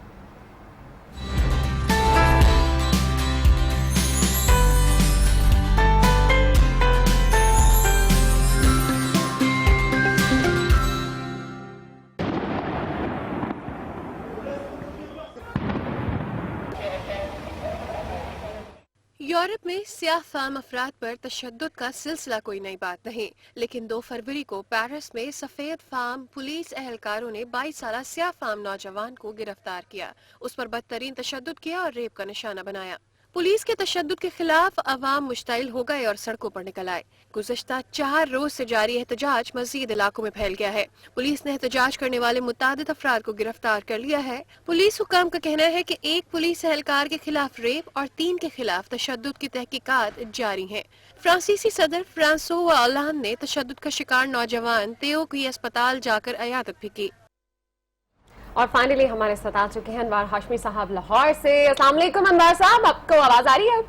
यूरोप में स्याह फाम अफराद पर तशद्दुद का सिलसिला कोई नई बात नहीं, लेकिन 2 फरवरी को पेरिस में सफेद फाम पुलिस एहलकारों ने 22 साला स्याह फाम नौजवान को गिरफ्तार किया, उस पर बदतरीन तशद्दुद किया और रेप का निशाना बनाया। पुलिस के तशद्दुद के खिलाफ अवाम मुश्ताइल हो गए और सड़कों पर निकल आए। गुज़श्ता 4 रोज से जारी एहतजाज मजीद इलाकों में फैल गया है। पुलिस ने एहतजाज करने वाले मुतादिद अफराद को गिरफ्तार कर लिया है। पुलिस हुकाम का कहना है कि 1 पुलिस एहलकार के खिलाफ रेप और 3 के खिलाफ तशद्दुद की तहकीकात जारी हैं। फ्रांसीसी सदर फ्रांसोआ ओलांद ने तशद्दुद का शिकार नौजवान तेओ की अस्पताल जाकर अयादत भी की। और फाइनली हमारे साथ आ चुके हैं अनवार हाशमी साहब लाहौर से। अस्सलाम वालेकुम अनवार साहब, आपको आवाज आ रही है?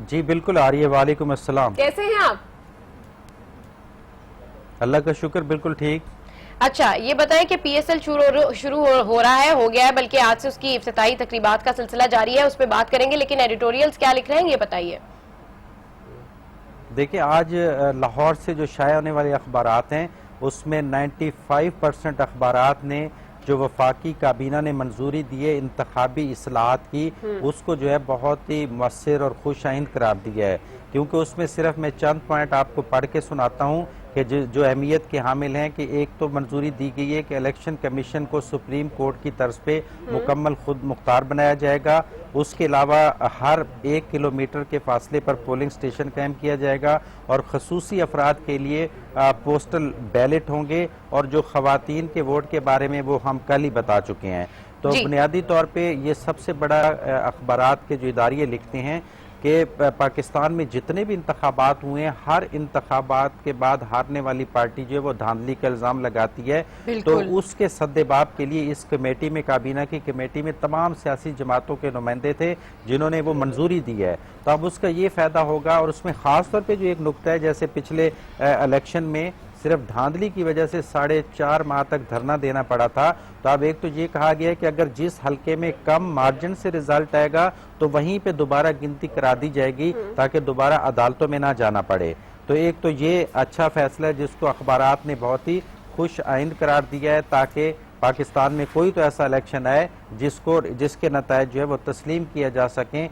जी बिल्कुल आ रही है। वालेकुम अस्सलाम। कैसे हैं आप? अल्लाह का शुक्र, बिल्कुल ठीक। अच्छा, ये बताएं कि PSL शुरू हो रहा है, हो गया है, बल्कि आज से उसकी इफ्तिताई तकरीबात का सिलसिला जारी है, उस पर बात करेंगे, लेकिन एडिटोरियल्स क्या लिख रहे हैं ये बताइए। देखिए, आज लाहौर से जो शाया होने वाले अखबारात हैं उसमें 95% अखबारात ने जो वफाकी काबीना ने मंजूरी दी है इंतखाबी इस्लाहात की, उसको जो है बहुत ही मुअस्सिर और खुश आइंद करार दिया है, क्योंकि उसमें सिर्फ मैं चंद पॉइंट आपको पढ़ के सुनाता हूँ कि जो अहमियत के हामिल हैं कि एक तो मंजूरी दी गई है कि इलेक्शन कमीशन को सुप्रीम कोर्ट की तर्ज पे मुकम्मल खुद मुख्तार बनाया जाएगा। उसके अलावा हर 1 किलोमीटर के फासले पर पोलिंग स्टेशन कायम किया जाएगा और खसूसी अफराद के लिए पोस्टल बैलेट होंगे, और जो खवातीन के वोट के बारे में वो हम कल ही बता चुके हैं। तो बुनियादी तौर पे ये सबसे बड़ा अखबारात के जो इदारे लिखते हैं कि पाकिस्तान में जितने भी इंतखाबात हुए हैं, हर इंतखाबात के बाद हारने वाली पार्टी जो है वो धांधली का इल्जाम लगाती है, तो उसके सद्देबाब के लिए इस कमेटी में, काबीना की कमेटी में तमाम सियासी जमातों के नुमाइंदे थे जिन्होंने वो मंजूरी दी है। तो अब उसका ये फायदा होगा, और उसमें खास तौर पे जो एक नुकता है, जैसे पिछले इलेक्शन में सिर्फ धांधली की वजह से 4.5 माह तक धरना देना पड़ा था, तो अब एक तो ये कहा गया है कि अगर जिस हलके में कम मार्जिन से रिजल्ट आएगा तो वहीं पे दोबारा गिनती करा दी जाएगी ताकि दोबारा अदालतों में ना जाना पड़े। तो एक तो ये अच्छा फैसला है जिसको अखबारात ने बहुत ही खुश आइंद करार दिया है, ताकि पाकिस्तान में कोई तो ऐसा इलेक्शन आए जिसके नतायज जो है वो तस्लीम किया जा सकें।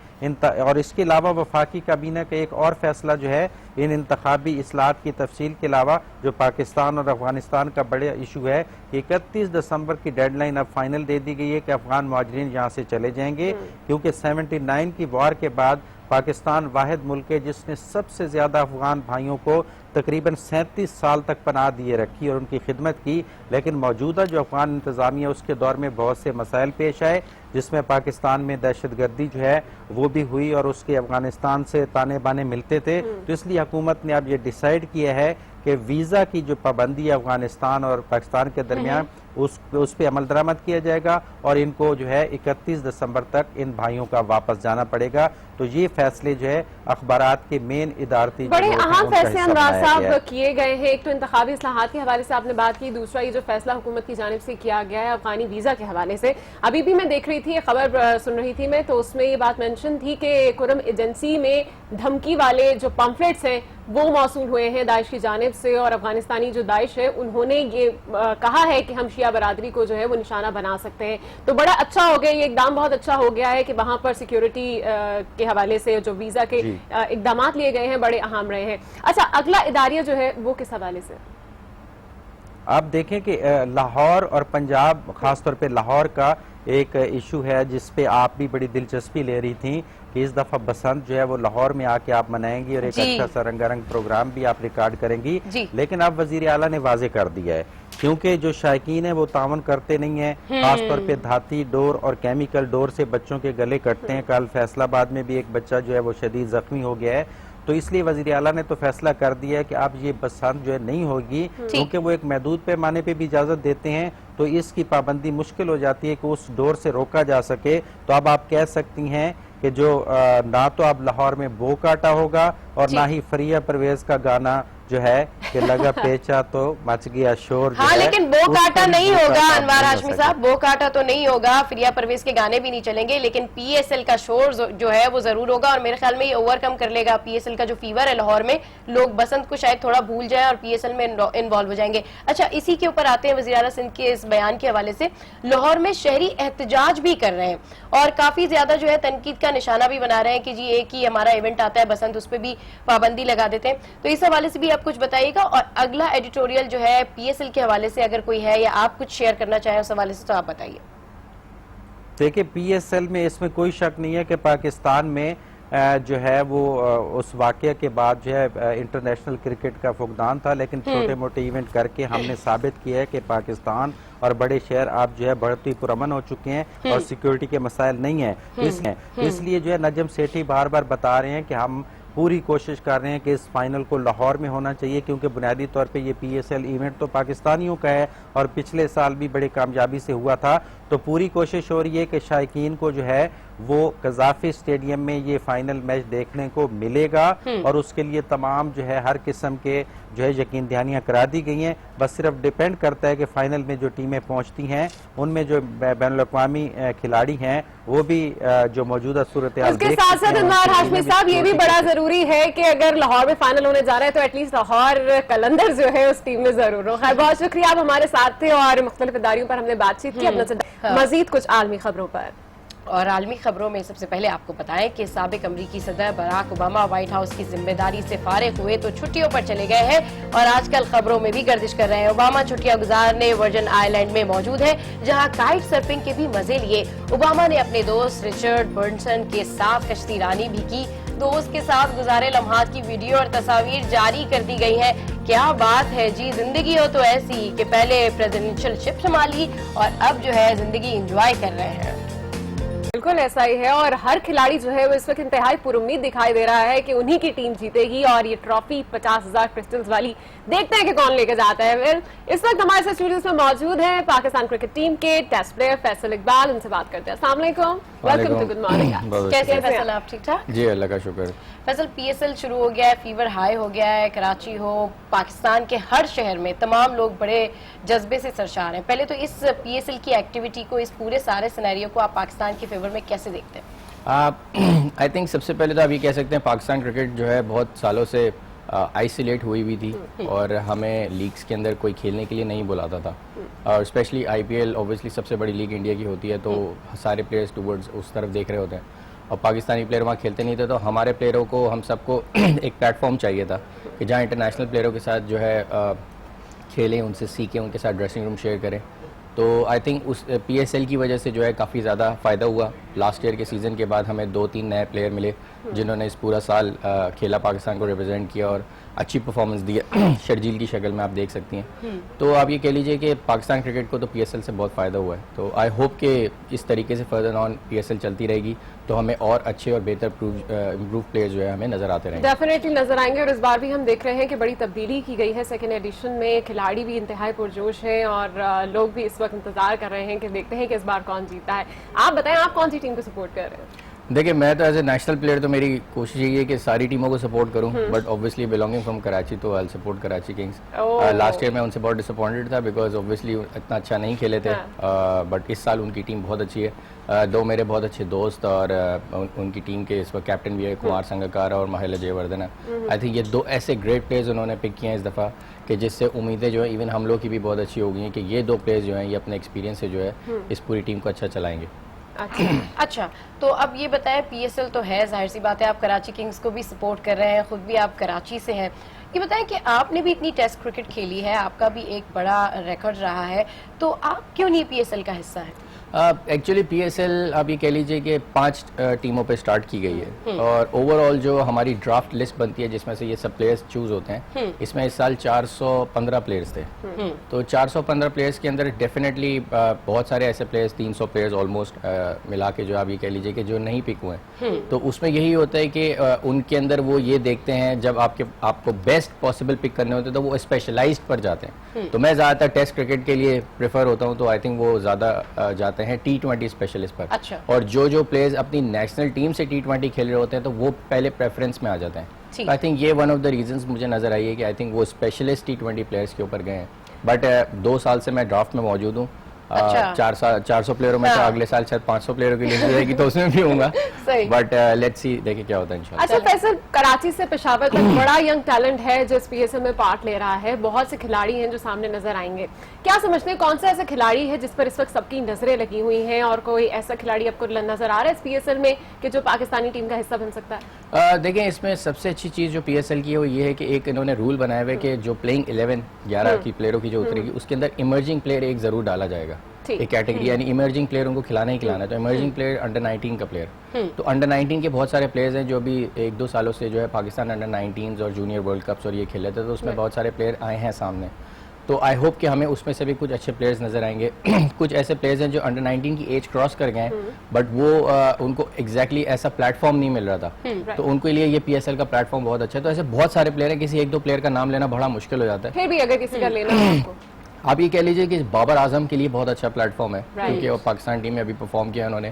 और इसके अलावा वफाकी काबीना का एक और फैसला जो है इन इंतखाबी इस्लाहात की तफसील के अलावा जो पाकिस्तान और अफगानिस्तान का बड़ा इशू है कि 31 दिसंबर की डेडलाइन अब फाइनल दे दी गई है कि अफगान मुहाजिरीन यहाँ से चले जाएंगे, क्योंकि 79 की वार के बाद पाकिस्तान वाहिद मुल्क है जिसने सबसे ज्यादा अफगान भाइयों को तकरीबन 37 साल तक पनाह दिए रखी और उनकी खिदमत की। लेकिन मौजूदा जो अफगान इंतजामिया उसके दौर में बहुत से मसाइल पेश आए, जिसमें पाकिस्तान में दहशतगर्दी जो है वो भी हुई और उसके अफगानिस्तान से ताने बाने मिलते थे। तो इसलिए हुकूमत ने अब ये डिसाइड किया है कि वीज़ा की जो पाबंदी है अफगानिस्तान और पाकिस्तान के दरमियान उस पर अमल दरामद किया जाएगा और इनको जो है 31 दिसंबर तक इन भाइयों का वापस जाना पड़ेगा। तो ये फैसले जो है अखबारात के मेन इदारती बड़े अहम फैसले अनुराग साहब किए गए हैं। एक तो इंतखाबी इस्लाहात के हवाले से आपने बात की, दूसरा ये जो फैसला हुकूमत की जानिब से किया गया है अफगानी वीजा के हवाले से। अभी भी मैं देख रही थी, खबर सुन रही थी मैं, तो उसमें ये बात मेंशन थी कि कुरम एजेंसी में धमकी वाले जो पम्फलेट्स हैं वो मौसूल हुए हैं दाइश की जानिब से, और अफगानिस्तानी जो दाइश है उन्होंने ये कहा है कि हम शिया बरादरी को जो है वो निशाना बना सकते हैं। तो बड़ा अच्छा हो गया, ये इकदाम बहुत अच्छा हो गया है कि वहां पर सिक्योरिटी के हवाले से जो वीजा के इकदाम लिए गए हैं बड़े अहम रहे हैं। अच्छा, अगला इदारिया जो है वो किस हवाले से? आप देखें कि लाहौर और पंजाब, खासतौर पे लाहौर का एक इशू है जिसपे आप भी बड़ी दिलचस्पी ले रही थी कि इस दफा बसंत जो है वो लाहौर में आके आप मनाएंगी और एक अच्छा सा रंगारंग प्रोग्राम भी आप रिकॉर्ड करेंगी। लेकिन अब वजीर आला ने वाजे कर दिया है, क्योंकि जो शायकीन है वो तावन करते नहीं है, खासतौर पे धाती डोर और केमिकल डोर से बच्चों के गले कटते हैं। कल फैसलाबाद में भी एक बच्चा जो है वो शदीद जख्मी हो गया है। तो इसलिए वजीर आला ने तो फैसला कर दिया है कि अब ये बसंत जो है नहीं होगी, क्योंकि वो एक महदूद पैमाने पे भी इजाजत देते हैं, तो इसकी पाबंदी मुश्किल हो जाती है कि उस डोर से रोका जा सके। तो अब आप कह सकती हैं कि जो ना तो अब लाहौर में बो काटा होगा और ना ही फरिया परवेज का गाना जो है कि लगा पेचा तो मच गया शोर। हाँ, लेकिन बो काटा नहीं होगा अनवार हाशमी साहब, बो काटा तो नहीं होगा, फिरिया परवेज के गाने भी नहीं चलेंगे, लेकिन पीएसएल का शोर जो है वो जरूर होगा। और मेरे ख्याल में ये ओवरकम कर लेगा पीएसएल का जो फीवर है लाहौर में। लोग बसंत को शायद थोड़ा भूल जाए और पीएसएल में इन्वॉल्व हो जाएंगे। अच्छा, इसी के ऊपर आते हैं वज़ीर आला सिंध के इस बयान के हवाले से। लाहौर में शहरी एहतजाज भी कर रहे हैं और काफी ज्यादा जो है तनकीद का निशाना भी बना रहे हैं कि जी एक ही हमारा इवेंट आता है बसंत, उस पर भी पाबंदी लगा देते हैं। तो इस हवाले से भी आप कुछ बताइएगा। और अगला एडिटोरियल जो है पीएसएल के हवाले से अगर कोई है या आप कुछ शेयर करना चाहें उस हवाले से तो आप बताइए। देखिए, पीएसएल में इसमें कोई शक नहीं है कि पाकिस्तान में जो है वो उस वाकये के बाद जो है इंटरनेशनल क्रिकेट का फुकदान था, लेकिन छोटे मोटे इवेंट करके हमने साबित किया है कि पाकिस्तान और बड़े शहर आप जो है बहुत ही पुरअमन हो चुके हैं और सिक्योरिटी के मसाइल नहीं है। इसलिए जो है नजम सेठी बार बार बता रहे हैं कि हम पूरी कोशिश कर रहे हैं कि इस फाइनल को लाहौर में होना चाहिए, क्योंकि बुनियादी तौर पे ये पीएसएल इवेंट तो पाकिस्तानियों का है और पिछले साल भी बड़ी कामयाबी से हुआ था। तो पूरी कोशिश हो रही है कि शायकीन को जो है वो कजाफी स्टेडियम में ये फाइनल मैच देखने को मिलेगा और उसके लिए तमाम जो है हर किस्म के जो है यकीन दहानियां करा दी गई हैं। बस सिर्फ डिपेंड करता है कि फाइनल में जो टीमें पहुंचती हैं उनमें जो बैनुल-अक़वामी खिलाड़ी हैं वो भी जो मौजूदा सूरत हाल उसके साथ साथ अनवार हाशमी साहब ये भी बड़ा जरूरी है कि अगर लाहौर में फाइनल होने जा रहा है तो एटलीस्ट लाहौर कलंदर जो है उस टीम में जरूर हो। खैर, बहुत शुक्रिया, आप हमारे साथ थे और मुख्तलिफ इदारियों पर हमने बातचीत की। मजीद कुछ आलमी खबरों पर। और आलमी खबरों में सबसे पहले आपको बताएं कि साबिक अमरीकी सदर बराक ओबामा व्हाइट हाउस की जिम्मेदारी से फारिग हुए तो छुट्टियों पर चले गए हैं और आजकल खबरों में भी गर्दिश कर रहे हैं। ओबामा छुट्टियां गुजारने वर्जिन आइलैंड में मौजूद है, जहां काइट सर्फिंग के भी मजे लिए। ओबामा ने अपने दोस्त रिचर्ड बर्नसन के साथ कश्ती रानी भी की। दोस्त के साथ गुजारे लम्हात की वीडियो और तस्वीर जारी कर दी गई है। क्या बात है जी, जिंदगी हो तो ऐसी कि पहले प्रेसिडेंशियल शिप संभाली और अब जो है जिंदगी एंजॉय कर रहे हैं। बिल्कुल ऐसा ही है और हर खिलाड़ी जो है वो इस वक्त इंतहाई पुरुम्मीद दिखाई दे रहा है कि उन्हीं की टीम जीतेगी और ये ट्रॉफी 50,000 क्रिस्टल्स वाली देखते हैं कि कौन लेकर जाता है। फिर इस वक्त हमारे साथ स्टूडियोज में मौजूद हैं पाकिस्तान क्रिकेट टीम के टेस्ट प्लेयर फैसल इकबाल, उनसे बात करते हैं। अस्सलाम वालेकुम, वेलकम टू गुड मॉर्निंग। कैसे हैं फैसल, आप ठीक ठाक? जी अल्लाह का शुक्र। फैसल, पीएसएल शुरू हो गया है, फीवर हाई हो गया है, कराची हो, पाकिस्तान के हर शहर में तमाम लोग बड़े जज्बे से सरशार हैं। पहले तो इस पीएसएल की एक्टिविटी को, इस पूरे सारे सिनेरियो को आप पाकिस्तान के फेवर में कैसे देखते हैं? आई थिंक सबसे पहले तो आप ये कह सकते हैं पाकिस्तान क्रिकेट जो है बहुत सालों से आइसोलेट हुई हुई थी और हमें लीग्स के अंदर कोई खेलने के लिए नहीं बुलाता था। और स्पेशली आईपीएल ऑब्वियसली सबसे बड़ी लीग इंडिया की होती है, तो सारे प्लेयर्स टूवर्ड्स उस तरफ देख रहे होते हैं और पाकिस्तानी प्लेयर वहाँ खेलते नहीं थे। तो हमारे प्लेयरों को, हम सबको एक प्लेटफॉर्म चाहिए था कि जहाँ इंटरनेशनल प्लेयरों के साथ जो है खेलें, उनसे सीखें, उनके साथ ड्रेसिंग रूम शेयर करें। तो आई थिंक उस पीएसएल की वजह से जो है काफ़ी ज़्यादा फ़ायदा हुआ। लास्ट ईयर के सीज़न के बाद हमें 2-3 नए प्लेयर मिले जिन्होंने इस पूरा साल खेला, पाकिस्तान को रिप्रेजेंट किया और अच्छी परफॉर्मेंस दी है। शर्जील की शक्ल में आप देख सकती हैं। तो आप ये कह लीजिए कि पाकिस्तान क्रिकेट को तो पीएसएल से बहुत फ़ायदा हुआ है। तो आई होप कि इस तरीके से फर्दर ऑन पीएसएल चलती रहेगी तो हमें और अच्छे और बेहतर इम्प्रूव प्लेयर्स जो है हमें नज़र आते रहेंगे। डेफिनेटली नजर आएंगे और इस बार भी हम देख रहे हैं कि बड़ी तब्दीली की गई है सेकेंड एडिशन में। खिलाड़ी भी इंतहाई पुरजोश हैं और लोग भी इस वक्त इंतजार कर रहे हैं कि देखते हैं कि इस बार कौन जीता है। आप बताएं, आप कौन सी टीम को सपोर्ट कर रहे हैं? देखिए, मैं तो एज ए नेशनल प्लेयर तो मेरी कोशिश यही है कि सारी टीमों को सपोर्ट करूं, but obviously belonging from Karachi तो I support Karachi kings. Last year मैं उनसे बहुत डिसअपॉइंटेड था बिकॉज ऑब्वियसली इतना अच्छा नहीं खेले थे, बट इस साल उनकी टीम बहुत अच्छी है। दो मेरे बहुत अच्छे दोस्त और उनकी टीम के इस वक्त कैप्टन भी है, कुमार संगकारा और महिला जयवर्धन है। आई थिंक ये दो ऐसे ग्रेट प्लेयर्स उन्होंने पिक किए हैं इस दफ़ा कि जिससे उम्मीदें जो है इवन हम लोग की भी बहुत अच्छी हो गई हैं कि ये दो प्लेयर्स जो हैं ये अपने एक्सपीरियंस से जो है इस पूरी टीम को अच्छा चलाएंगे। अच्छा, तो अब ये बताएं, पीएसएल तो है, जाहिर सी बात है आप कराची किंग्स को भी सपोर्ट कर रहे हैं, खुद भी आप कराची से हैं। ये बताएं कि आपने भी इतनी टेस्ट क्रिकेट खेली है, आपका भी एक बड़ा रिकॉर्ड रहा है, तो आप क्यों नहीं पीएसएल का हिस्सा है? एक्चुअली पीएसएल आप ये कह लीजिए कि 5 टीमों पे स्टार्ट की गई है और ओवरऑल जो हमारी ड्राफ्ट लिस्ट बनती है जिसमें से ये सब प्लेयर्स चूज होते हैं, इसमें इस साल 415 प्लेयर्स थे। तो 415 प्लेयर्स के अंदर डेफिनेटली बहुत सारे ऐसे प्लेयर्स, 300 प्लेयर्स ऑलमोस्ट मिला के जो आप ये कह लीजिए कि जो नहीं पिक हुए हैं। तो उसमें यही होता है कि उनके अंदर वो ये देखते हैं जब आपको बेस्ट पॉसिबल पिक करने होते हैं तो वो स्पेशलाइज्ड पर जाते हैं। तो मैं ज़्यादातर टेस्ट क्रिकेट के लिए प्रेफर होता हूँ, तो आई थिंक वो ज़्यादा जाते हैं T20 स्पेशलिस्ट पर। अच्छा। और जो प्लेयर्स अपनी नेशनल टीम से T20 खेल रहे होते हैं तो वो पहले प्रेफरेंस में आ जाते हैं। आई थिंक ये वन ऑफ द रीजंस मुझे नजर आई है कि आई थिंक वो स्पेशलिस्ट T20 प्लेयर्स के ऊपर गए हैं। बट 2 साल से मैं ड्राफ्ट में मौजूद हूँ। 400 प्लेयरों में तो अगले साल शायद 500 प्लेयरों की लिस्ट रहेगी तो उसमें भी होऊंगा। बट लेट्स सी, देखिए क्या होता है इंशाल्लाह। अच्छा फैसल, कराची से पेशावर तक बड़ा यंग टैलेंट है जो इस पीएसएल में पार्ट ले रहा है, बहुत से खिलाड़ी हैं जो सामने नजर आएंगे। क्या समझते हैं कौन सा ऐसा खिलाड़ी है जिस पर इस वक्त सबकी नजरें लगी हुई हैं और कोई ऐसा खिलाड़ी आपको नजर आ रहा है इस पीएसएल में कि जो पाकिस्तानी टीम का हिस्सा बन सकता है? देखें, इसमें सबसे अच्छी चीज़ जो पीएसएल की है वो ये है कि एक इन्होंने रूल बनाया हुआ है कि जो प्लेइंग 11 की प्लेयरों की जो उतरेगी उसके अंदर इमर्जिंग प्लेयर एक जरूर डाला जाएगा, एक कैटेगरी, यानी इमर्जिंग प्लेयर उनको खिलाना ही खिलाना है। तो इमर्जिंग प्लेयर अंडर 19 का प्लेयर, तो अंडर 19 के बहुत सारे प्लेयर्स हैं जो भी 1-2 सालों से जो है पाकिस्तान अंडर 19 और जूनियर वर्ल्ड कप्स और ये खेल रहे थे, तो उसमें बहुत सारे प्लेयर आए हैं सामने। तो आई होप कि हमें उसमें से भी कुछ अच्छे प्लेयर्स नजर आएंगे। कुछ ऐसे प्लेयर्स हैं जो अंडर 19 की एज क्रॉस कर गए हैं बट वो उनको एग्जैक्टली ऐसा प्लेटफॉर्म नहीं मिल रहा था, तो उनके लिए ये पीएसएल का प्लेटफॉर्म बहुत अच्छा है। तो ऐसे बहुत सारे प्लेयर हैं, किसी 1-2 प्लेयर का नाम लेना बड़ा मुश्किल हो जाता है। फिर भी अगर किसी का लेना है आपको, आप ये कह लीजिए कि बाबर आजम के लिए बहुत अच्छा प्लेटफॉर्म है क्योंकि वो पाकिस्तान टीम में अभी परफॉर्म किया उन्होंने।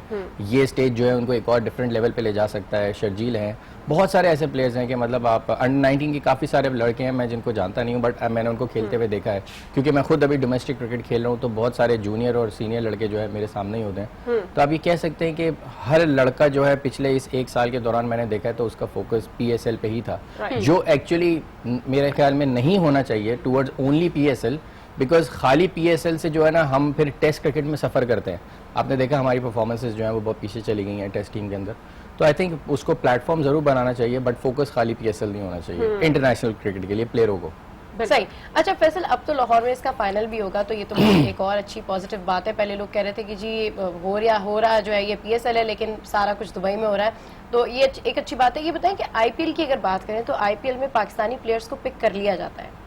ये स्टेज जो है उनको एक और डिफरेंट लेवल पे ले जा सकता है। शर्जील हैं, बहुत सारे ऐसे प्लेयर्स हैं कि मतलब आप अंडर 19 के काफ़ी सारे लड़के हैं, मैं जिनको जानता नहीं हूँ बट मैंने उनको खेलते हुए देखा है क्योंकि मैं खुद अभी डोमेस्टिक क्रिकेट खेल रहा हूँ, तो बहुत सारे जूनियर और सीनियर लड़के जो है मेरे सामने ही होते हैं। तो आप ये कह सकते हैं कि हर लड़का जो है पिछले इस 1 साल के दौरान मैंने देखा है तो उसका फोकस पीएसएल पे ही था, जो एक्चुअली मेरे ख्याल में नहीं होना चाहिए टूवर्ड्स ओनली पीएसएल, बिकॉज खाली पीएसएल से जो है ना हम फिर टेस्ट क्रिकेट में सफ़र करते हैं। आपने देखा हमारी परफॉर्मेंसेस जो हैं वो बहुत पीछे चली गई हैं टेस्ट टीम के अंदर। तो आई थिंक उसको प्लेटफॉर्म जरूर बनाना चाहिए बट फोकस खाली पीएसएल नहीं होना चाहिए इंटरनेशनल क्रिकेट के लिए प्लेयरों को। सही। अच्छा फैसल, अब तो लाहौर में इसका फाइनल भी होगा तो ये तो एक और अच्छी पॉजिटिव बात है। पहले लोग कह रहे थे कि जी हो रहा जो है ये पीएसएल है लेकिन सारा कुछ दुबई में हो रहा है, तो ये एक अच्छी बात है। ये बताएं कि आईपीएल की अगर बात करें तो आईपीएल में पाकिस्तानी प्लेयर्स को पिक कर लिया जाता है,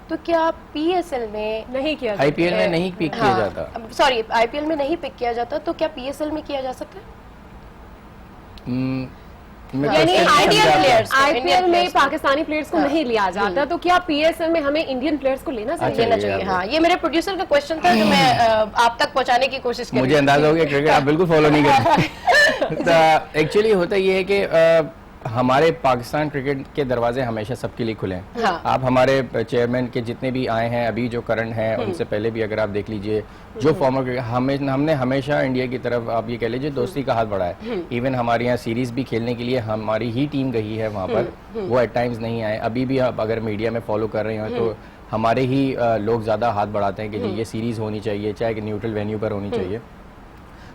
तो क्या पीएसएल में नहीं किया जाता? आईपीएल में नहीं पिक किया जाता, सॉरी आईपीएल में नहीं पिक किया जाता, तो क्या पीएसएल में किया जा सकता है? यानी आईपीएल में पाकिस्तानी प्लेयर्स को नहीं लिया जाता, तो क्या पीएसएल में हमें इंडियन प्लेयर्स को लेना चाहिए? हाँ, ये मेरे प्रोड्यूसर का क्वेश्चन था जो मैं आप तक पहुंचाने की कोशिश कर रही थी। मुझे अंदाजा हो गया क्रिकेट आप बिल्कुल फॉलो नहीं करते। एक्चुअली होता ये है कि हमारे पाकिस्तान क्रिकेट के दरवाजे हमेशा सबके लिए खुले हैं। हाँ। आप हमारे चेयरमैन के जितने भी आए हैं, अभी जो करंट हैं, उनसे पहले भी अगर आप देख लीजिए, जो फॉर्मर क्रिकेट हमने हमेशा इंडिया की तरफ आप ये कह लीजिए दोस्ती का हाथ बढ़ाया है। इवन हमारे यहाँ सीरीज भी खेलने के लिए हमारी ही टीम गई है वहाँ पर, वो एट टाइम्स नहीं आए। अभी भी आप अगर मीडिया में फॉलो कर रहे हो तो हमारे ही लोग ज्यादा हाथ बढ़ाते हैं कि जी ये सीरीज होनी चाहिए, चाहे कि न्यूट्रल वेन्यू पर होनी चाहिए।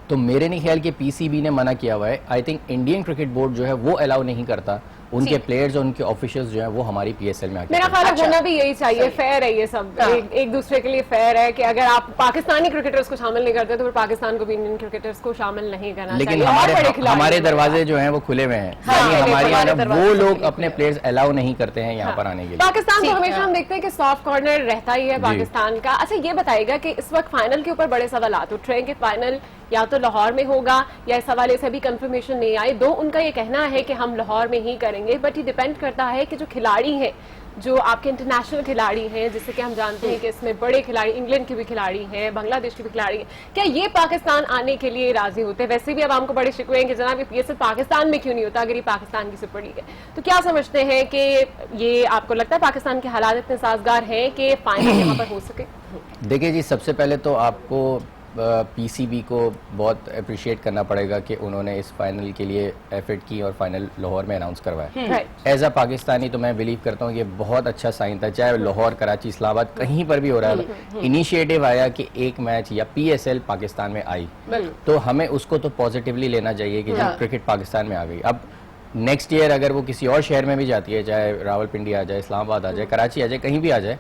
तो मेरे नहीं ख्याल कि पीसीबी ने मना किया हुआ है। I think Indian cricket board जो है वो अलाउ नहीं करता उनके प्लेयर्स और उनके ऑफिशियल्स जो है वो हमारी पीएसएल में आके। मेरा ख्याल है होना भी यही चाहिए, फेयर है ये सब, एक दूसरे के लिए फेयर है कि अगर आप पाकिस्तानी क्रिकेटर्स को शामिल नहीं करते तो फिर पाकिस्तान को भी इंडियन क्रिकेटर्स को शामिल नहीं करना लेकिन चाहिए। हमारे दरवाजे जो हैं वो खुले हुए हैं, हमारे यहाँ वो लोग अपने प्लेयर्स अलाउ नहीं करते हैं यहाँ पर आने के लिए। पाकिस्तान को हमेशा हम देखते हैं कि सॉफ्ट कॉर्नर रहता ही है पाकिस्तान का। अच्छा ये बताइएगा कि इस वक्त फाइनल के ऊपर बड़े सवाल उठ रहे हैं कि फाइनल या तो लाहौर में होगा या इस हवाले से अभी कंफर्मेशन नहीं आई। दो उनका ये कहना है कि हम लाहौर में ही करेंगे, बट ये डिपेंड करता है कि जो खिलाड़ी हैं, जो आपके इंटरनेशनल खिलाड़ी हैं, जिससे कि हम जानते हैं कि इसमें बड़े खिलाड़ी इंग्लैंड के भी खिलाड़ी हैं, बांग्लादेश के भी खिलाड़ी हैं, क्या ये पाकिस्तान आने के लिए राजी होते हैं? वैसे भी अब हमको बड़े शिकवे हैं कि जनाब ये पीएसएल पाकिस्तान में क्यों नहीं होता अगर ये पाकिस्तान की सुपर लीग है। तो क्या समझते हैं कि ये आपको लगता है पाकिस्तान के हालात इतने साजगार हैं कि फाइनल यहाँ पर हो सके? देखिए जी, सबसे पहले तो आपको पीसीबी को बहुत अप्रिशिएट करना पड़ेगा कि उन्होंने इस फाइनल के लिए एफर्ट की और फाइनल लाहौर में अनाउंस करवाया। एज अ पाकिस्तानी तो मैं बिलीव करता हूँ ये बहुत अच्छा साइन था, चाहे लाहौर, कराची, इस्लामाबाद कहीं पर भी हो रहा था। इनिशिएटिव आया कि एक मैच या पीएसएल पाकिस्तान में आई, तो हमें उसको तो पॉजिटिवली लेना चाहिए कि जब क्रिकेट पाकिस्तान में आ गई। अब नेक्स्ट ईयर अगर वो किसी और शहर में भी जाती है, चाहे रावलपिंडी आ जाए, इस्लामाबाद आ जाए, कराची आ जाए, कहीं भी आ जाए,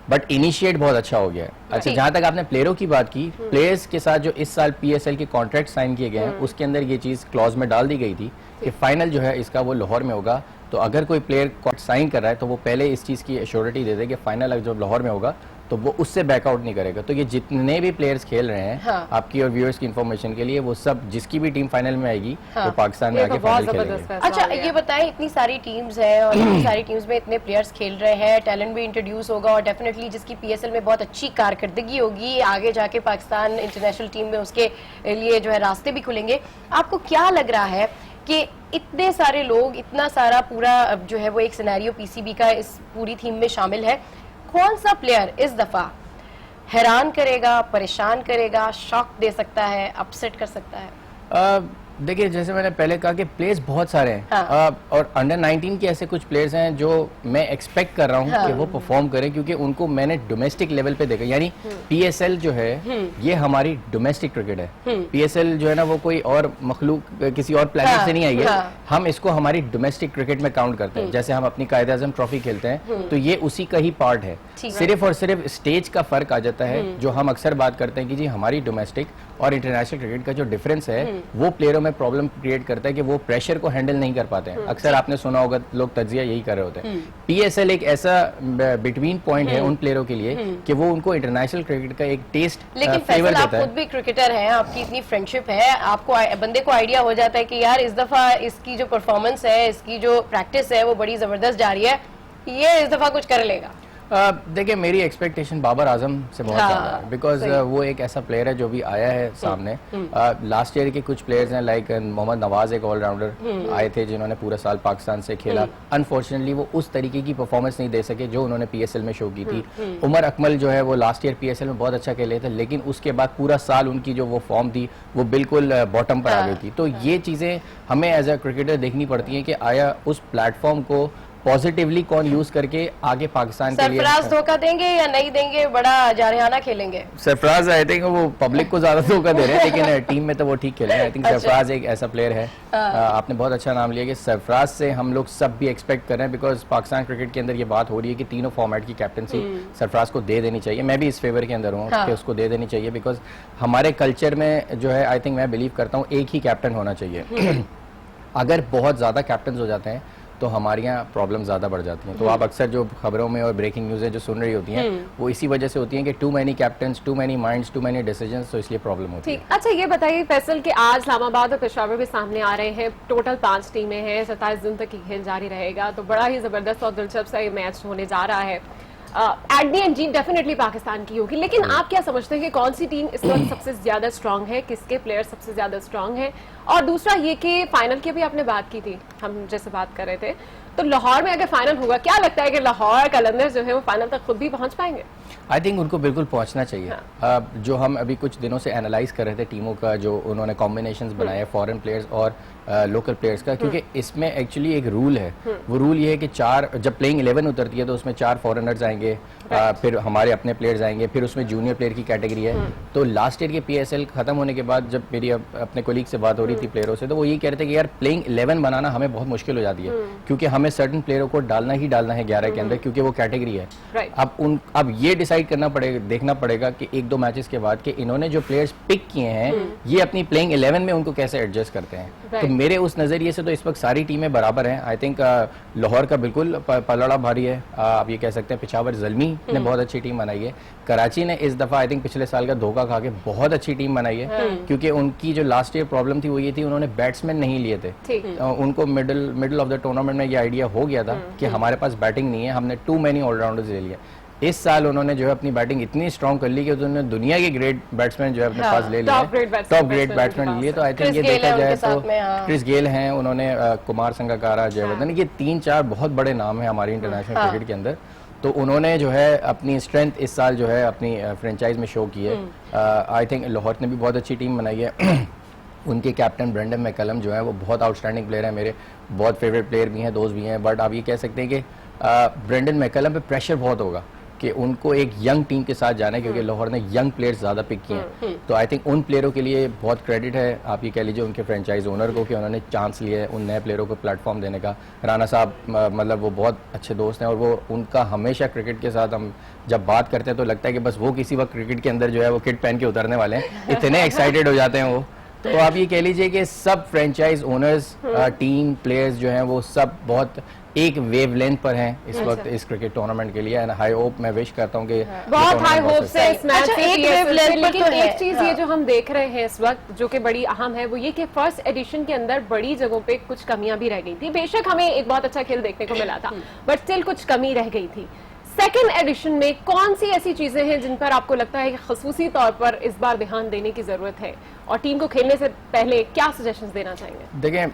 बट इनिशिएट बहुत अच्छा हो गया है। अच्छा, जहां तक आपने प्लेयरों की बात की, प्लेयर्स के साथ जो इस साल पीएसएल के कॉन्ट्रैक्ट साइन किए गए हैं उसके अंदर ये चीज क्लॉज में डाल दी गई थी कि फाइनल जो है इसका वो लाहौर में होगा। तो अगर कोई प्लेयर साइन कर रहा है तो वो पहले इस चीज की एश्योरिटी दे दे कि फाइनल अगर जब लाहौर में होगा तो वो उससे बैकआउट नहीं करेगा। तो ये जितने भी प्लेयर्स खेल रहे हैं, आपकी और व्यूअर्स की इन्फॉर्मेशन के लिए, वो सब जिसकी भी टीम फाइनल में आएगी वो पाकिस्तान में आके फाइनल खेलेंगे। अच्छा ये बताएं, इतनी सारी टीम्स हैं और इतनी सारी टीम्स में इतने प्लेयर्स खेल रहे हैं, टैलेंट भी इंट्रोड्यूस होगा और डेफिनेटली जिसकी पीएसएल में बहुत अच्छी कारकर्दगी होगी, आगे जाके पाकिस्तान इंटरनेशनल टीम में उसके लिए जो है रास्ते भी खुलेंगे। आपको क्या लग रहा है कि इतने सारे लोग, इतना सारा पूरा जो है वो एक सिनेरियो पीसीबी का इस पूरी थीम में शामिल है, कौन सा प्लेयर इस दफा हैरान करेगा, परेशान करेगा, शॉक दे सकता है, अपसेट कर सकता है? देखिए, जैसे मैंने पहले कहा कि प्लेयर्स बहुत सारे हैं और अंडर 19 के ऐसे कुछ प्लेयर्स हैं जो मैं एक्सपेक्ट कर रहा हूं कि वो परफॉर्म करें, क्योंकि उनको मैंने डोमेस्टिक लेवल पे देखा। यानी पीएसएल जो है ये हमारी डोमेस्टिक क्रिकेट है। पीएसएल जो है ना वो कोई और मखलूक किसी और प्लेनेट से नहीं आई है। हम इसको हमारी डोमेस्टिक क्रिकेट में काउंट करते हैं। जैसे हम अपनी कायद-ए-आज़म ट्रॉफी खेलते हैं तो ये उसी का ही पार्ट है। सिर्फ और सिर्फ स्टेज का फर्क आ जाता है। जो हम अक्सर बात करते हैं कि जी हमारी डोमेस्टिक और इंटरनेशनल क्रिकेट का जो डिफरेंस है वो प्लेयरों में प्रॉब्लम क्रिएट करता है कि वो प्रेशर को हैंडल नहीं कर पाते हैं। अक्सर आपने सुना होगा लोग तज्जिया यही कर रहे होते हैं। पीएसएल एक ऐसा बिटवीन पॉइंट है उन प्लेयरों के लिए कि वो उनको इंटरनेशनल क्रिकेट का एक टेस्ट लेकिन फैसल आप खुद भी क्रिकेटर हैं, आपकी इतनी फ्रेंडशिप है, आपको बंदे को आइडिया हो जाता है कि यार इस दफा इसकी जो परफॉर्मेंस है, इसकी जो प्रैक्टिस है वो बड़ी जबरदस्त जा रही है, ये इस दफा कुछ कर लेगा। देखिए, मेरी एक्सपेक्टेशन बाबर आजम से बहुत ज्यादा है, बिकॉज वो एक ऐसा प्लेयर है जो भी आया है सामने। लास्ट ईयर के कुछ प्लेयर्स हैं लाइक मोहम्मद नवाज, एक ऑलराउंडर आए थे जिन्होंने पूरा साल पाकिस्तान से खेला। अनफॉर्चुनेटली वो उस तरीके की परफॉर्मेंस नहीं दे सके जो उन्होंने पीएसएल में शो की थी। उमर अकमल जो है वो लास्ट ईयर पीएसएल में बहुत अच्छा खेले थे, लेकिन उसके बाद पूरा साल उनकी जो वो फॉर्म थी वो बिल्कुल बॉटम पर आ गई थी। तो ये चीजें हमें एज अ क्रिकेटर देखनी पड़ती है कि आया उस प्लेटफॉर्म को पॉजिटिवली कौन यूज करके आगे पाकिस्तान के लिए। सरफराज धोखा देंगे या नहीं देंगे, बड़ा जारहाना खेलेंगे? सरफराज आई थिंक वो पब्लिक को ज्यादा धोखा दे रहे हैं, लेकिन टीम में तो वो ठीक खेल रहे हैं। आई थिंक सरफराज एक ऐसा प्लेयर है। आपने बहुत अच्छा नाम लिया कि सरफराज से हम लोग सब भी एक्सपेक्ट कर रहे हैं, बिकॉज पाकिस्तान क्रिकेट के अंदर ये बात हो रही है कि तीनों फॉर्मेट की कैप्टनसी सरफराज को दे देनी चाहिए। मैं भी इस फेवर के अंदर हूँ कि उसको दे देनी चाहिए, बिकॉज हमारे कल्चर में जो है आई थिंक मैं बिलीव करता हूँ एक ही कैप्टन होना चाहिए। अगर बहुत ज्यादा कैप्टन हो जाते हैं तो हमारे यहाँ प्रॉब्लम ज्यादा बढ़ जाती हैं। तो आप अक्सर जो खबरों में और ब्रेकिंग न्यूज़ें जो सुन रही होती हैं वो इसी वजह से होती हैं कि too many captains, too many minds, too many decisions, तो इसलिए प्रॉब्लम होती है। अच्छा ये बताइए फैसल कि आज इस्लामाबाद और पेशावर भी सामने आ रहे हैं। टोटल 5 टीमें हैं, 27 जून तक की खेल जारी रहेगा, तो बड़ा ही जबरदस्त और दिलचस्प सा ये मैच होने जा रहा है। At the end Jeet definitely Pakistan की होगी, लेकिन आप क्या समझते हैं कि कौन सी टीम इस वक्त सबसे ज्यादा स्ट्रांग है, किसके प्लेयर सबसे ज्यादा स्ट्रांग है? और दूसरा ये कि फाइनल की भी आपने बात की थी, हम जैसे बात कर रहे थे, तो लाहौर में अगर फाइनल होगा, क्या लगता है कि लाहौर कलंदर्स जो है वो फाइनल तक खुद भी पहुंच पाएंगे? आई थिंक उनको बिल्कुल पहुंचना चाहिए। जो हम अभी कुछ दिनों से एनालाइज कर रहे थे टीमों का, जो उन्होंने कॉम्बिनेशंस बनाए फॉरेन प्लेयर्स और लोकल प्लेयर्स का, क्योंकि इसमें एक्चुअली एक रूल है। वो रूल ये है कि जब प्लेइंग 11 उतरती है तो उसमें 4 फॉरेनर्स आएंगे, फिर हमारे अपने प्लेयर्स आएंगे, फिर उसमें जूनियर प्लेयर की कैटेगरी है। तो लास्ट ईयर के PSL खत्म होने के बाद जब मेरी अपने कोलीग से बात हो रही थी प्लेयरों से, तो वो ये कह रहे थे कि यार प्लेइंग 11 बनाना हमें बहुत मुश्किल हो जाती है, क्योंकि हमें सर्टन प्लेयरों को डालना ही डालना है 11 के अंदर, क्योंकि वो कैटेगरी है। अब ये डिसाइड करना पड़ेगा, देखना पड़ेगा कि 1-2 मैचेस के बाद कि इन्होंने जो प्लेयर्स पिक किए हैं ये अपनी प्लेइंग 11 में उनको कैसे एडजस्ट करते हैं। तो मेरे उस नजरिए से तो इस वक्त सारी टीमें बराबर हैं। आई थिंक लाहौर का बिल्कुल पलड़ा भारी है, आप ये कह सकते हैं। पिशावर ज़ल्मी ने बहुत अच्छी टीम बनाई है। कराची ने इस दफा आई थिंक पिछले साल का धोखा खा के बहुत अच्छी टीम बनाई है, क्योंकि उनकी जो लास्ट ईयर प्रॉब्लम थी वो ये थी, उन्होंने बैट्समैन नहीं लिए थे। उनको मिडिल ऑफ द टूर्नामेंट में ये आइडिया हो गया था कि हमारे पास बैटिंग नहीं है, हमने टू मैनी ऑलराउंडर्स ले लिया। इस साल उन्होंने जो है अपनी बैटिंग इतनी स्ट्रॉन्ग कर ली कि उन्होंने दुनिया के ग्रेट बैट्समैन जो है अपने पास ले लिए, टॉप ग्रेट बैट्समैन लिए। तो आई थिंक ये देखा जाए तो क्रिस गेल हैं, उन्होंने कुमार संगकारा, जयवर्धन, ये 3-4 बहुत बड़े नाम हैं हमारी इंटरनेशनल क्रिकेट के अंदर। तो उन्होंने जो है अपनी स्ट्रेंथ इस साल जो है अपनी फ्रेंचाइज में शो की है। आई थिंक लाहौर ने भी बहुत अच्छी टीम बनाई है। उनके कैप्टन ब्रेंडन मैकलम जो है वो बहुत आउटस्टैंडिंग प्लेयर है, मेरे बहुत फेवरेट प्लेयर भी हैं, दोस्त भी हैं। बट आप ये कह सकते हैं कि ब्रेंडन मैकलम पे प्रेशर बहुत होगा कि उनको एक यंग टीम के साथ जाना है, क्योंकि लाहौर ने यंग प्लेयर्स ज़्यादा पिक किए हैं। तो आई थिंक उन प्लेयरों के लिए बहुत क्रेडिट है, आप ये कह लीजिए उनके फ्रेंचाइज ओनर को, कि उन्होंने चांस लिया है उन नए प्लेयरों को प्लेटफॉर्म देने का। राना साहब मतलब वो बहुत अच्छे दोस्त हैं, और वो उनका हमेशा क्रिकेट के साथ हम जब बात करते हैं तो लगता है कि बस वो किसी वक्त क्रिकेट के अंदर जो है वो किट पहन के उतरने वाले हैं, इतने एक्साइटेड हो जाते हैं वो। तो आप ये कह लीजिए कि सब फ्रेंचाइज ओनर्स, टीम, प्लेयर्स जो हैं वो सब बहुत एक वेवलेंथ पर हैं इस वक्त इस क्रिकेट टूर्नामेंट के लिए। एंड हाई होप, मैं विश करता हूँ कि बहुत हाई होप्स है इस मैच से। लेकिन तो एक चीज ये जो हम देख रहे हैं इस वक्त जो कि बड़ी अहम है, वो ये कि फर्स्ट एडिशन के अंदर बड़ी जगहों पे कुछ कमियां भी रह गई थी। बेशक हमें एक बहुत अच्छा खेल देखने को मिला था, बट स्टिल कुछ कमी रह गई थी। सेकेंड एडिशन में कौन सी ऐसी चीजें हैं जिन पर आपको लगता है कि खसूसी तौर पर इस बार ध्यान देने की जरूरत है, और टीम को खेलने से पहले क्या सजेशंस देना चाहेंगे? देखिए,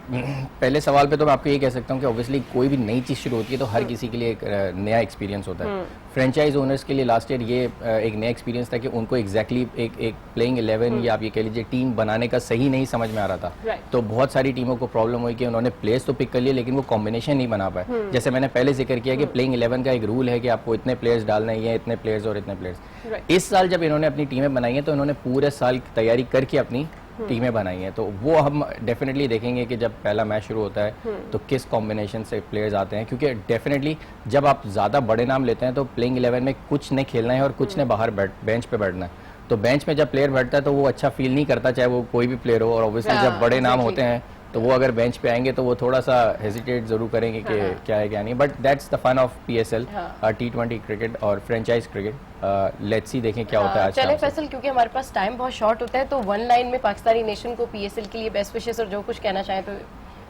पहले सवाल पे तो मैं आपको ये कह सकता हूँ कि ऑब्वियसली कोई भी नई चीज़ शुरू होती है तो हर किसी के लिए एक नया एक्सपीरियंस होता है। फ्रेंचाइज ओनर्स के लिए लास्ट ईयर ये एक नया एक्सपीरियंस था कि उनको एग्जैक्टली एक प्लेइंग 11 या आप ये कह लीजिए टीम बनाने का सही नहीं समझ में आ रहा था। तो बहुत सारी टीमों को प्रॉब्लम हुई कि उन्होंने प्लेयर्स तो पिक कर लिए लेकिन वो कॉम्बिनेशन नहीं बना पाए। जैसे मैंने पहले जिक्र किया कि प्लेइंग 11 का एक रूल है कि आपको इतने प्लेयर्स डालने हैं, इतने प्लेयर्स और इतने प्लेयर्स। इस साल जब इन्होंने अपनी टीमें बनाई हैं तो इन्होंने पूरे साल की तैयारी करके अपनी टीमें बनाई हैं, तो वो हम डेफिनेटली देखेंगे कि जब पहला मैच शुरू होता है तो किस कॉम्बिनेशन से प्लेयर्स आते हैं, क्योंकि डेफिनेटली जब आप ज़्यादा बड़े नाम लेते हैं तो प्लेइंग 11 में कुछ ने खेलना है और कुछ ने बाहर बेंच पे बैठना है। तो बेंच में जब प्लेयर बैठता है तो वो अच्छा फील नहीं करता, चाहे वो कोई भी प्लेयर हो। और ऑब्वियसली जब बड़े नाम होते हैं तो वो अगर बेंच पे आएंगे तो वो थोड़ा सा हेजिटेट जरूर करेंगे कि क्या है क्या नहीं। But that's the fun of PSL, T20 cricket और फ्रेंचाइज क्रिकेट। लेट्स सी देखें क्या होता है। चलें फैसल, क्योंकि हमारे पास टाइम बहुत शॉर्ट होता है, तो वन लाइन में पाकिस्तानी नेशन को PSL के लिए बेस्ट विशेस और जो कुछ कहना चाहें तो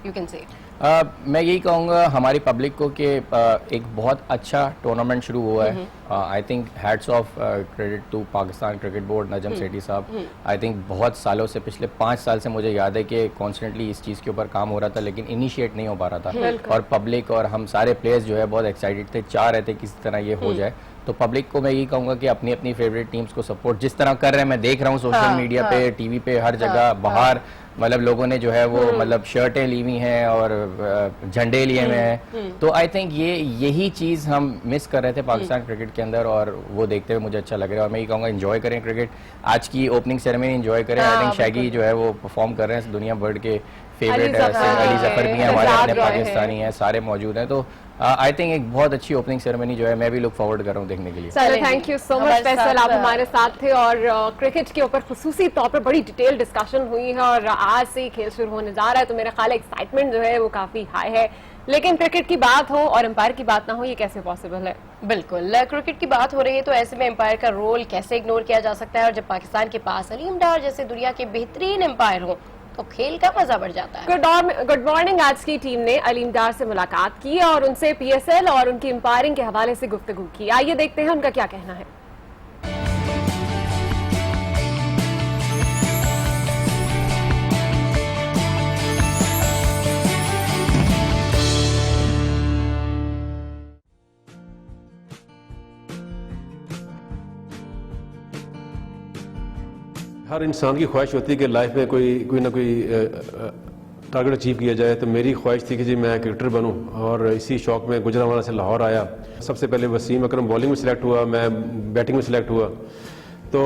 यू कैन से। मैं यही कहूँगा हमारी पब्लिक को कि एक बहुत अच्छा टूर्नामेंट शुरू हुआ है। I think hats off credit to Pakistan cricket board, Najam Sethi साहब। आई थिंक बहुत सालों से, पिछले 5 साल से मुझे याद है कि कॉन्स्टेंटली इस चीज़ के ऊपर काम हो रहा था, लेकिन इनिशिएट नहीं हो पा रहा था। और पब्लिक और हम सारे प्लेयर्स जो है बहुत एक्साइटेड थे, चाह रहे थे किसी तरह ये हो जाए। तो पब्लिक को मैं यही कहूँगा कि अपनी अपनी फेवरेट टीम्स को सपोर्ट जिस तरह कर रहे हैं, मैं देख रहा हूँ सोशल मीडिया पे, टीवी पे, हर जगह बाहर, मतलब लोगों ने जो है वो मतलब शर्टें ली हुई हैं और झंडे लिए हुए हैं। तो आई थिंक यही चीज़ हम मिस कर रहे थे पाकिस्तान क्रिकेट के अंदर, और वो देखते हुए मुझे अच्छा लग रहा है। और मैं ये कहूँगा एंजॉय करें क्रिकेट, आज की ओपनिंग सेरेमनी एंजॉय करें। आई थिंक शैगी जो है वो परफॉर्म कर रहे हैं, दुनिया भर के फेवरेट है, अली जफर भी हैं हमारे, अपने पाकिस्तानी हैं, सारे मौजूद हैं। तो आई थिंक एक बहुत अच्छी ओपनिंग सेरेमनी जो है मैं भी लुक फॉरवर्ड कर रहा हूँ देखने के लिए। चलो, thank you so much Faisal, आप हमारे साथ थे और क्रिकेट के ऊपर खुसूसी तौर पर बड़ी डिटेल डिस्कशन हुई है। और आज से ही खेल शुरू होने जा रहा है, तो मेरा ख्याल है एक्साइटमेंट जो है वो काफी हाई है। लेकिन क्रिकेट की बात हो और एम्पायर की बात ना हो, ये कैसे पॉसिबल है? बिल्कुल, क्रिकेट की बात हो रही है तो ऐसे में एम्पायर का रोल कैसे इग्नोर किया जा सकता है? और जब पाकिस्तान के पास अलीम डार जैसे दुनिया के बेहतरीन एम्पायर हो तो खेल का मजा बढ़ जाता है। Good morning. आज की टीम ने अलीम डार से मुलाकात की और उनसे PSL और उनकी एम्पायरिंग के हवाले से गुफ्तगू की। आइए देखते हैं उनका क्या कहना है। हर इंसान की ख्वाहिश होती है कि लाइफ में कोई ना कोई टारगेट अचीव किया जाए। तो मेरी ख्वाहिश थी कि जी मैं क्रिकेटर बनूं और इसी शौक में गुजरांवाला से लाहौर आया। सबसे पहले वसीम अकरम बॉलिंग में सिलेक्ट हुआ, मैं बैटिंग में सिलेक्ट हुआ। तो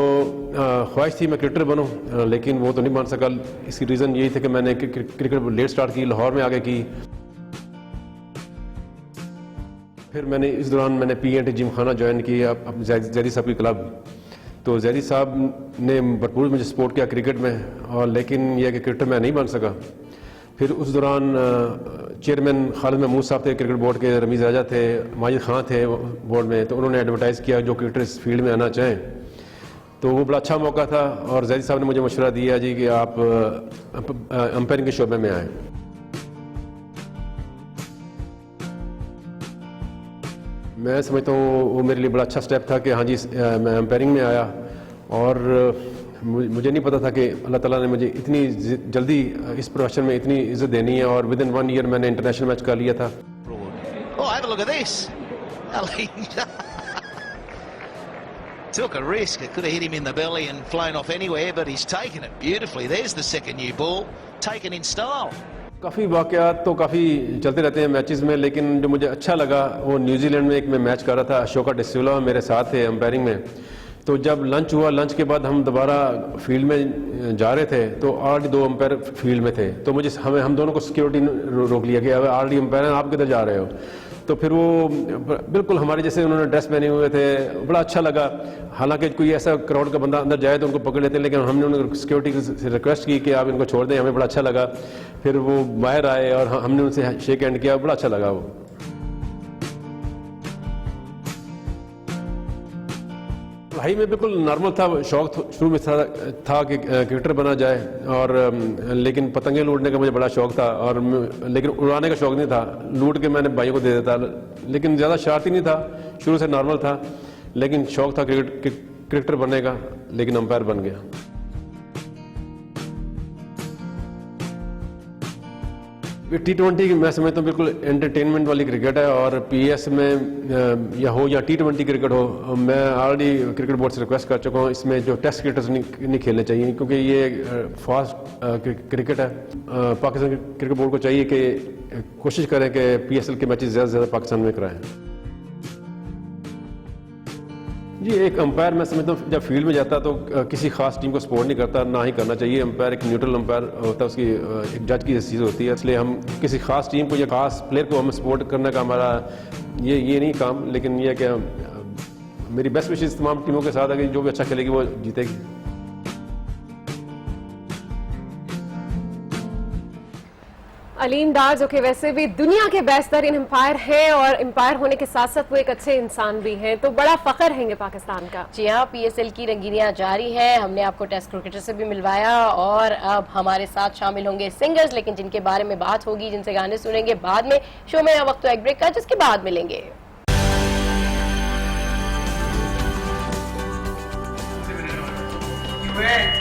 ख्वाहिश थी मैं क्रिकेटर बनूं, लेकिन वो तो नहीं बन सका। इसकी रीज़न यही था कि मैंने क्रिकेट लेट स्टार्ट की, लाहौर में आगे की। फिर इस दौरान मैंने PNT जिम खाना ज्वाइन किया, जैदी साहब की क्लब। तो जैदी साहब ने भरपूर मुझे सपोर्ट किया क्रिकेट में, और लेकिन यह कि क्रिकेटर मैं नहीं बन सका। फिर उस दौरान चेयरमैन खालिद महमूद साहब थे क्रिकेट बोर्ड के, रमीज़ राजा थे, माजिद खान थे बोर्ड में। तो उन्होंने एडवर्टाइज़ किया जो क्रिकेटर इस फील्ड में आना चाहें। तो वो बड़ा अच्छा मौका था और जैदी साहब ने मुझे मशवरा दिया जी कि आप अंपायरिंग के शोबे में आएँ। मैं समझता हूँ वो मेरे लिए बड़ा अच्छा स्टेप था कि हाँ जी मैं अंपायरिंग में आया। और मुझे नहीं पता था कि अल्लाह ताला ने मुझे इतनी जल्दी इस प्रोफेशन में इतनी इज्जत देनी है, और विद इन 1 ईयर मैंने इंटरनेशनल मैच कर लिया था। Oh, have a look at this. Took a risk. It could have hit him in the belly and flown off anywhere, but he's taken it beautifully. There's the second new ball, taken in style. काफ़ी वाक़यात तो काफ़ी चलते रहते हैं matches में, लेकिन जो मुझे अच्छा लगा वो न्यूजीलैंड में एक मैं मैच कर रहा था। अशोका डिसिल्वा मेरे साथ थे अंपायरिंग में। तो जब लंच हुआ, लंच के बाद हम दोबारा फील्ड में जा रहे थे, तो ऑलरेडी 2 अंपायर फील्ड में थे। तो हम दोनों को सिक्योरिटी रोक लिया कि ऑलरेडी अंपायर हैं, आप किधर जा रहे हो। तो फिर वो बिल्कुल हमारे जैसे उन्होंने ड्रेस पहने हुए थे, बड़ा अच्छा लगा। हालांकि कोई ऐसा क्राउड का बंदा अंदर जाए तो उनको पकड़ लेते हैं, लेकिन हमने उनको सिक्योरिटी से रिक्वेस्ट की कि आप इनको छोड़ दें, हमें बड़ा अच्छा लगा। फिर वो बाहर आए और हमने उनसे शेक हैंड किया, बड़ा अच्छा लगा वो। पढ़ाई में बिल्कुल नॉर्मल था, शौक शुरू में था कि क्रिकेटर बना जाए, और लेकिन पतंगे लूटने का मुझे बड़ा शौक था, और लेकिन उड़ाने का शौक नहीं था। लूट के मैंने भाइयों को दे देता, लेकिन ज़्यादा शरारती नहीं था, शुरू से नॉर्मल था। लेकिन शौक था क्रिकेटर बनने का, लेकिन अंपायर बन गया। T20 मैं समझता हूँ बिल्कुल एंटरटेनमेंट वाली क्रिकेट है, और PS में या हो या T20 क्रिकेट हो, मैं ऑलरेडी क्रिकेट बोर्ड से रिक्वेस्ट कर चुका हूँ इसमें जो टेस्ट क्रिकेटर्स नहीं खेलने चाहिए, क्योंकि ये फास्ट क्रिकेट है। पाकिस्तान क्रिकेट बोर्ड को चाहिए कि कोशिश करें कि PSL के मैचेस ज़्यादा से ज़्यादा पाकिस्तान में कराएं। जी, एक अंपायर मैं समझता हूँ जब फील्ड में जाता है तो किसी खास टीम को सपोर्ट नहीं करता, ना ही करना चाहिए। अंपायर एक न्यूट्रल अंपायर होता है, उसकी एक जज की चीज़ होती है। इसलिए हम किसी खास टीम को या खास प्लेयर को हम सपोर्ट करने का हमारा ये नहीं काम, लेकिन यह कि मेरी बेस्ट विशेष तमाम टीमों के साथ है कि जो भी अच्छा खेलेगी वो जीतेगी। अलीम डार जो कि वैसे भी दुनिया के बेस्ट तरीन एम्पायर हैं, और एम्पायर होने के साथ साथ वो एक अच्छे इंसान भी हैं, तो बड़ा फख्र है पाकिस्तान का। जी हाँ, PSL की रंगीनियां जारी हैं। हमने आपको टेस्ट क्रिकेटर से भी मिलवाया, और अब हमारे साथ शामिल होंगे सिंगर्स, लेकिन जिनके बारे में बात होगी, जिनसे गाने सुनेंगे बाद में। शो में वक्त तो एक ब्रेक का, जिसके बाद मिलेंगे।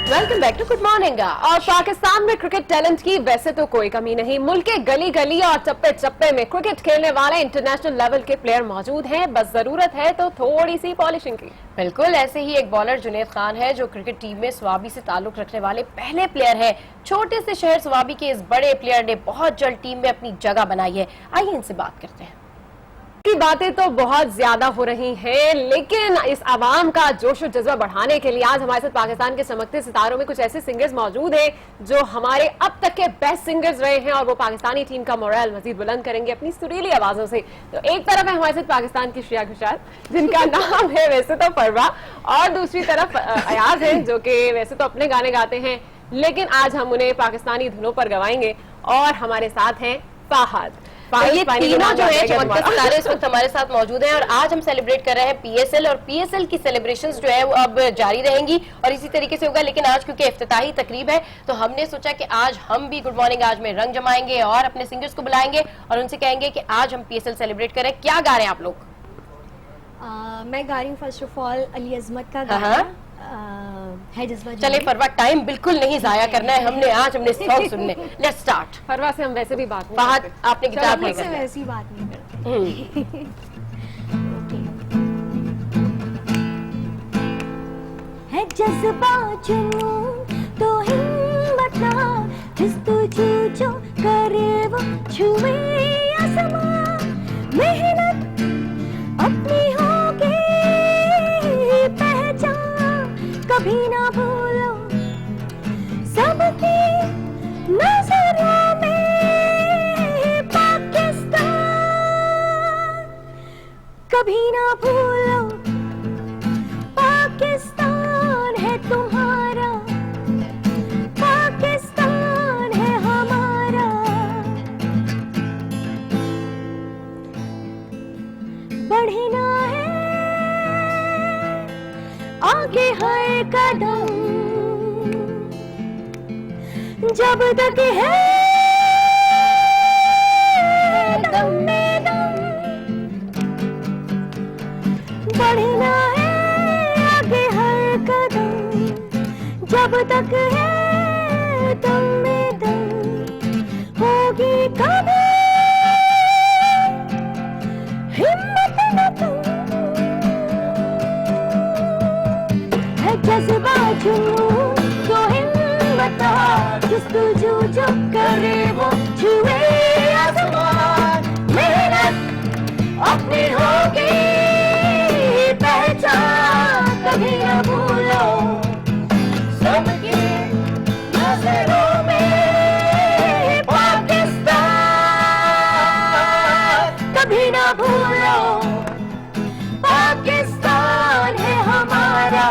Welcome back to good morning. और पाकिस्तान में क्रिकेट टैलेंट की वैसे तो कोई कमी नहीं। मुल्क के गली गली और चप्पे चप्पे में क्रिकेट खेलने वाले इंटरनेशनल लेवल के प्लेयर मौजूद हैं, बस जरूरत है तो थोड़ी सी पॉलिशिंग की। बिल्कुल, ऐसे ही एक बॉलर जुनैद खान है जो क्रिकेट टीम में स्वाबी से ताल्लुक रखने वाले पहले प्लेयर है। छोटे से शहर स्वाबी के इस बड़े प्लेयर ने बहुत जल्द टीम में अपनी जगह बनाई है। आइए इनसे बात करते हैं। की बातें तो बहुत ज्यादा हो रही हैं, लेकिन इस आवाम का जोश और जज्बा बढ़ाने के लिए आज हमारे साथ पाकिस्तान के चमकते सितारों में कुछ ऐसे सिंगर्स मौजूद हैं जो हमारे अब तक के बेस्ट सिंगर्स रहे हैं, और वो पाकिस्तानी टीम का मोरल मजीद बुलंद करेंगे अपनी सुरीली आवाजों से। तो एक तरफ है हमारे साथ पाकिस्तान की श्रेया घोषाल, जिनका नाम है वैसे तो परवा, और दूसरी तरफ अयाज है जो कि वैसे तो अपने गाने गाते हैं, लेकिन आज हम उन्हें पाकिस्तानी धुनों पर गवाएंगे। और हमारे साथ हैं फाहद। ये तीनों जो है चमकते सितारे इस वक्त हमारे साथ मौजूद हैं और आज हम सेलिब्रेट कर रहे हैं पीएसएल और पीएसएल की सेलिब्रेशंस जो है वो अब जारी रहेंगी और इसी तरीके से होगा। लेकिन आज क्योंकि इफ्तिताही तकरीब है तो हमने सोचा कि आज हम भी गुड मॉर्निंग आज में रंग जमाएंगे और अपने सिंगर्स को बुलाएंगे और उनसे कहेंगे कि आज हम पीएसएल सेलिब्रेट करें। क्या गा रहे हैं आप लोग? मैं गा रही हूँ फर्स्ट ऑफ ऑल अली अजमत का गाना है जज्बा। चले फरवा, टाइम बिल्कुल नहीं जाया करना है, हमने सॉन्ग सुनने। Let's start. फरवा से हम वैसे भी बात बात आपने गिटार प्ले से वैसी बात नहीं करते। है जज्बा जुनून तो हिम्मत ना जस्तुजू जो करे वो छुए आसमां। मेहनत अपनी होगी पहचान कभी ना भूलो सबकी नजरों में पाकिस्तान। कभी ना भूलो पाकिस्तान है तुम्हारा, पाकिस्तान है हमारा। बढ़ना है आगे हर कदम जब तक है दम में दम। बढ़ना है आगे हर कदम जब तक है दम में दम। होगी कभी हिम्मत न तुम। है जज्बा जुनून तो हिम्मत जस्तुजू जो करे वो छुए आसमान। मेहनत अपनी होगी पहचान कभी न भूलो सबकी नजरों में पाकिस्तान। कभी न भूलो पाकिस्तान है हमारा,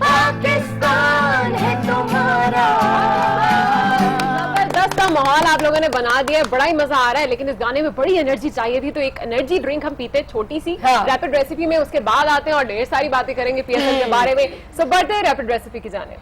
पाकिस्तान है तुम्हारा। जबरदस्त सा माहौल आप लोगों ने बना दिया है, बड़ा ही मजा आ रहा है। लेकिन इस गाने में बड़ी एनर्जी चाहिए थी तो एक एनर्जी ड्रिंक हम पीते छोटी सी रैपिड रेसिपी में, उसके बाद आते हैं और ढेर सारी बातें करेंगे पीएसएल के बारे में। सो बढ़ते हैं रैपिड रेसिपी की जाने।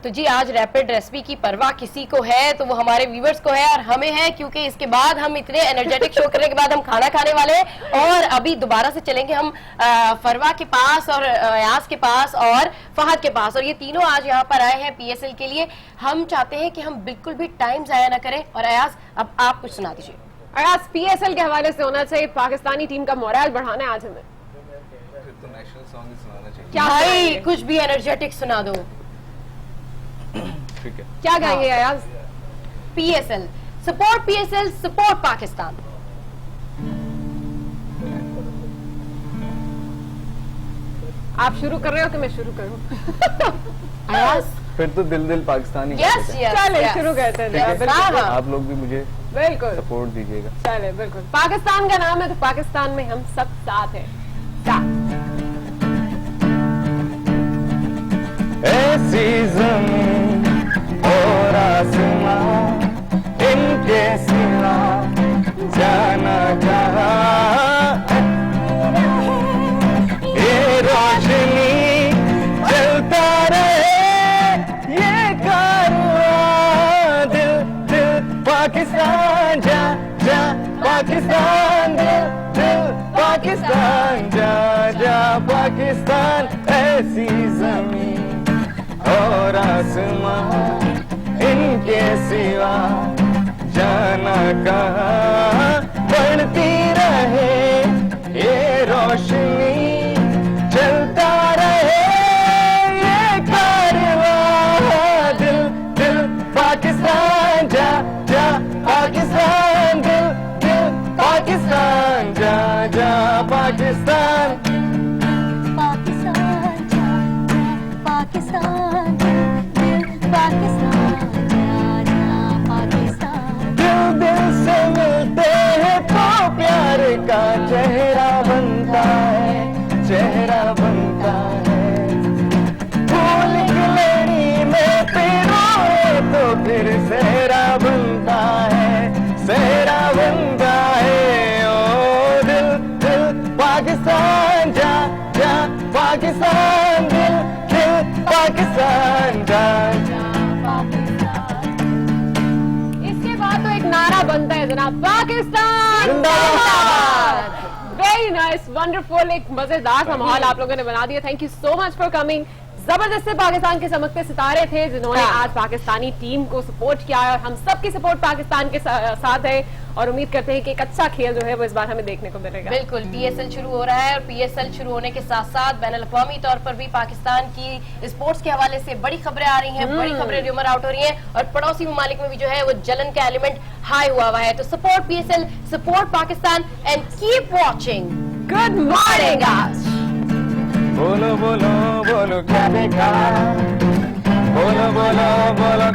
तो जी आज रैपिड रेसिपी की परवाह किसी को है तो वो हमारे व्यूवर्स को है और हमें है, क्योंकि इसके बाद हम इतने एनर्जेटिक शो करने के बाद हम खाना खाने वाले हैं और अभी दोबारा से चलेंगे हम फरवा के पास और अयाज के पास और फहद के पास, और ये तीनों आज यहाँ पर आए हैं पीएसएल के लिए। हम चाहते हैं कि हम बिल्कुल भी टाइम जाया ना करें। और अयाज अब आप कुछ सुना दीजिए। अयाज पीएसएल के हवाले से होना चाहिए, पाकिस्तानी टीम का मोरल बढ़ाना है आज हमें। तो नेशनल सॉन्ग ही सुनाना चाहिए। क्या भाई कुछ भी एनर्जेटिक सुना दो। ठीक है, क्या गाएंगे Ayaz? PSL support, PSL support Pakistan. आप शुरू कर रहे हो कि मैं शुरू करूं? अयाज फिर तो दिल दिल पाकिस्तानी। यस यस चले शुरू करते हैं। आप लोग भी मुझे बिल्कुल सपोर्ट दीजिएगा। चले बिल्कुल। पाकिस्तान का नाम है तो पाकिस्तान में हम सब साथ हैं। ऐसी ज़मीं इनके सिवा जाना कहाँ ये रोशनी चलता रहे ये कारवां दिल दिल पाकिस्तान जा जा पाकिस्तान दिल दिल पाकिस्तान जा जा पाकिस्तान ऐसी जमीन और आसमां इनके सिवा जाना कहाँ बढ़ती रहे ये रोशनी चलता रहे ये कारवां दिल दिल पाकिस्तान जा जा पाकिस्तान दिल दिल पाकिस्तान जा जा पाकिस्तान पाकिस्तान जा पाकिस्तान दिल पाकिस्तान जा जा पाकिस्तान दिल दिल से मिलते हैं तो प्यार का चेहरा बनता है चेहरा बनता है फूल की लड़ी में पिरोए तो फिर सेहरा बनता है सेहरा बनता है ओ दिल दिल पाकिस्तान जा जा पाकिस्तान दिल दिल पाकिस्तान जा इसके बाद तो एक नारा बनता है जनाब, पाकिस्तान जिंदाबाद। वेरी नाइस, वंडरफुल, एक मजेदार सा माहौल आप लोगों ने बना दिया। Thank you so much for coming. जबरदस्त से पाकिस्तान के चमकते सितारे थे जिन्होंने आज पाकिस्तानी टीम को सपोर्ट किया है और हम सबकी सपोर्ट पाकिस्तान के साथ है और उम्मीद करते हैं कि एक अच्छा खेल जो है वो इस बार हमें देखने को मिलेगा। बिल्कुल, पीएसएल शुरू हो रहा है और पीएसएल शुरू होने के साथ साथ बैनुल-अक़वामी तौर पर भी पाकिस्तान की स्पोर्ट्स के हवाले से बड़ी खबरें आ रही हैं, बड़ी खबरें र्यूमर आउट हो रही हैं और पड़ोसी ममालिक में भी जो है वो जलन का एलिमेंट हाई हुआ हुआ है। तो support PSL, support Pakistan and keep watching. Good morning आज। बोलो बोलो बोलो क्या देखा बोलो बोलो बोलो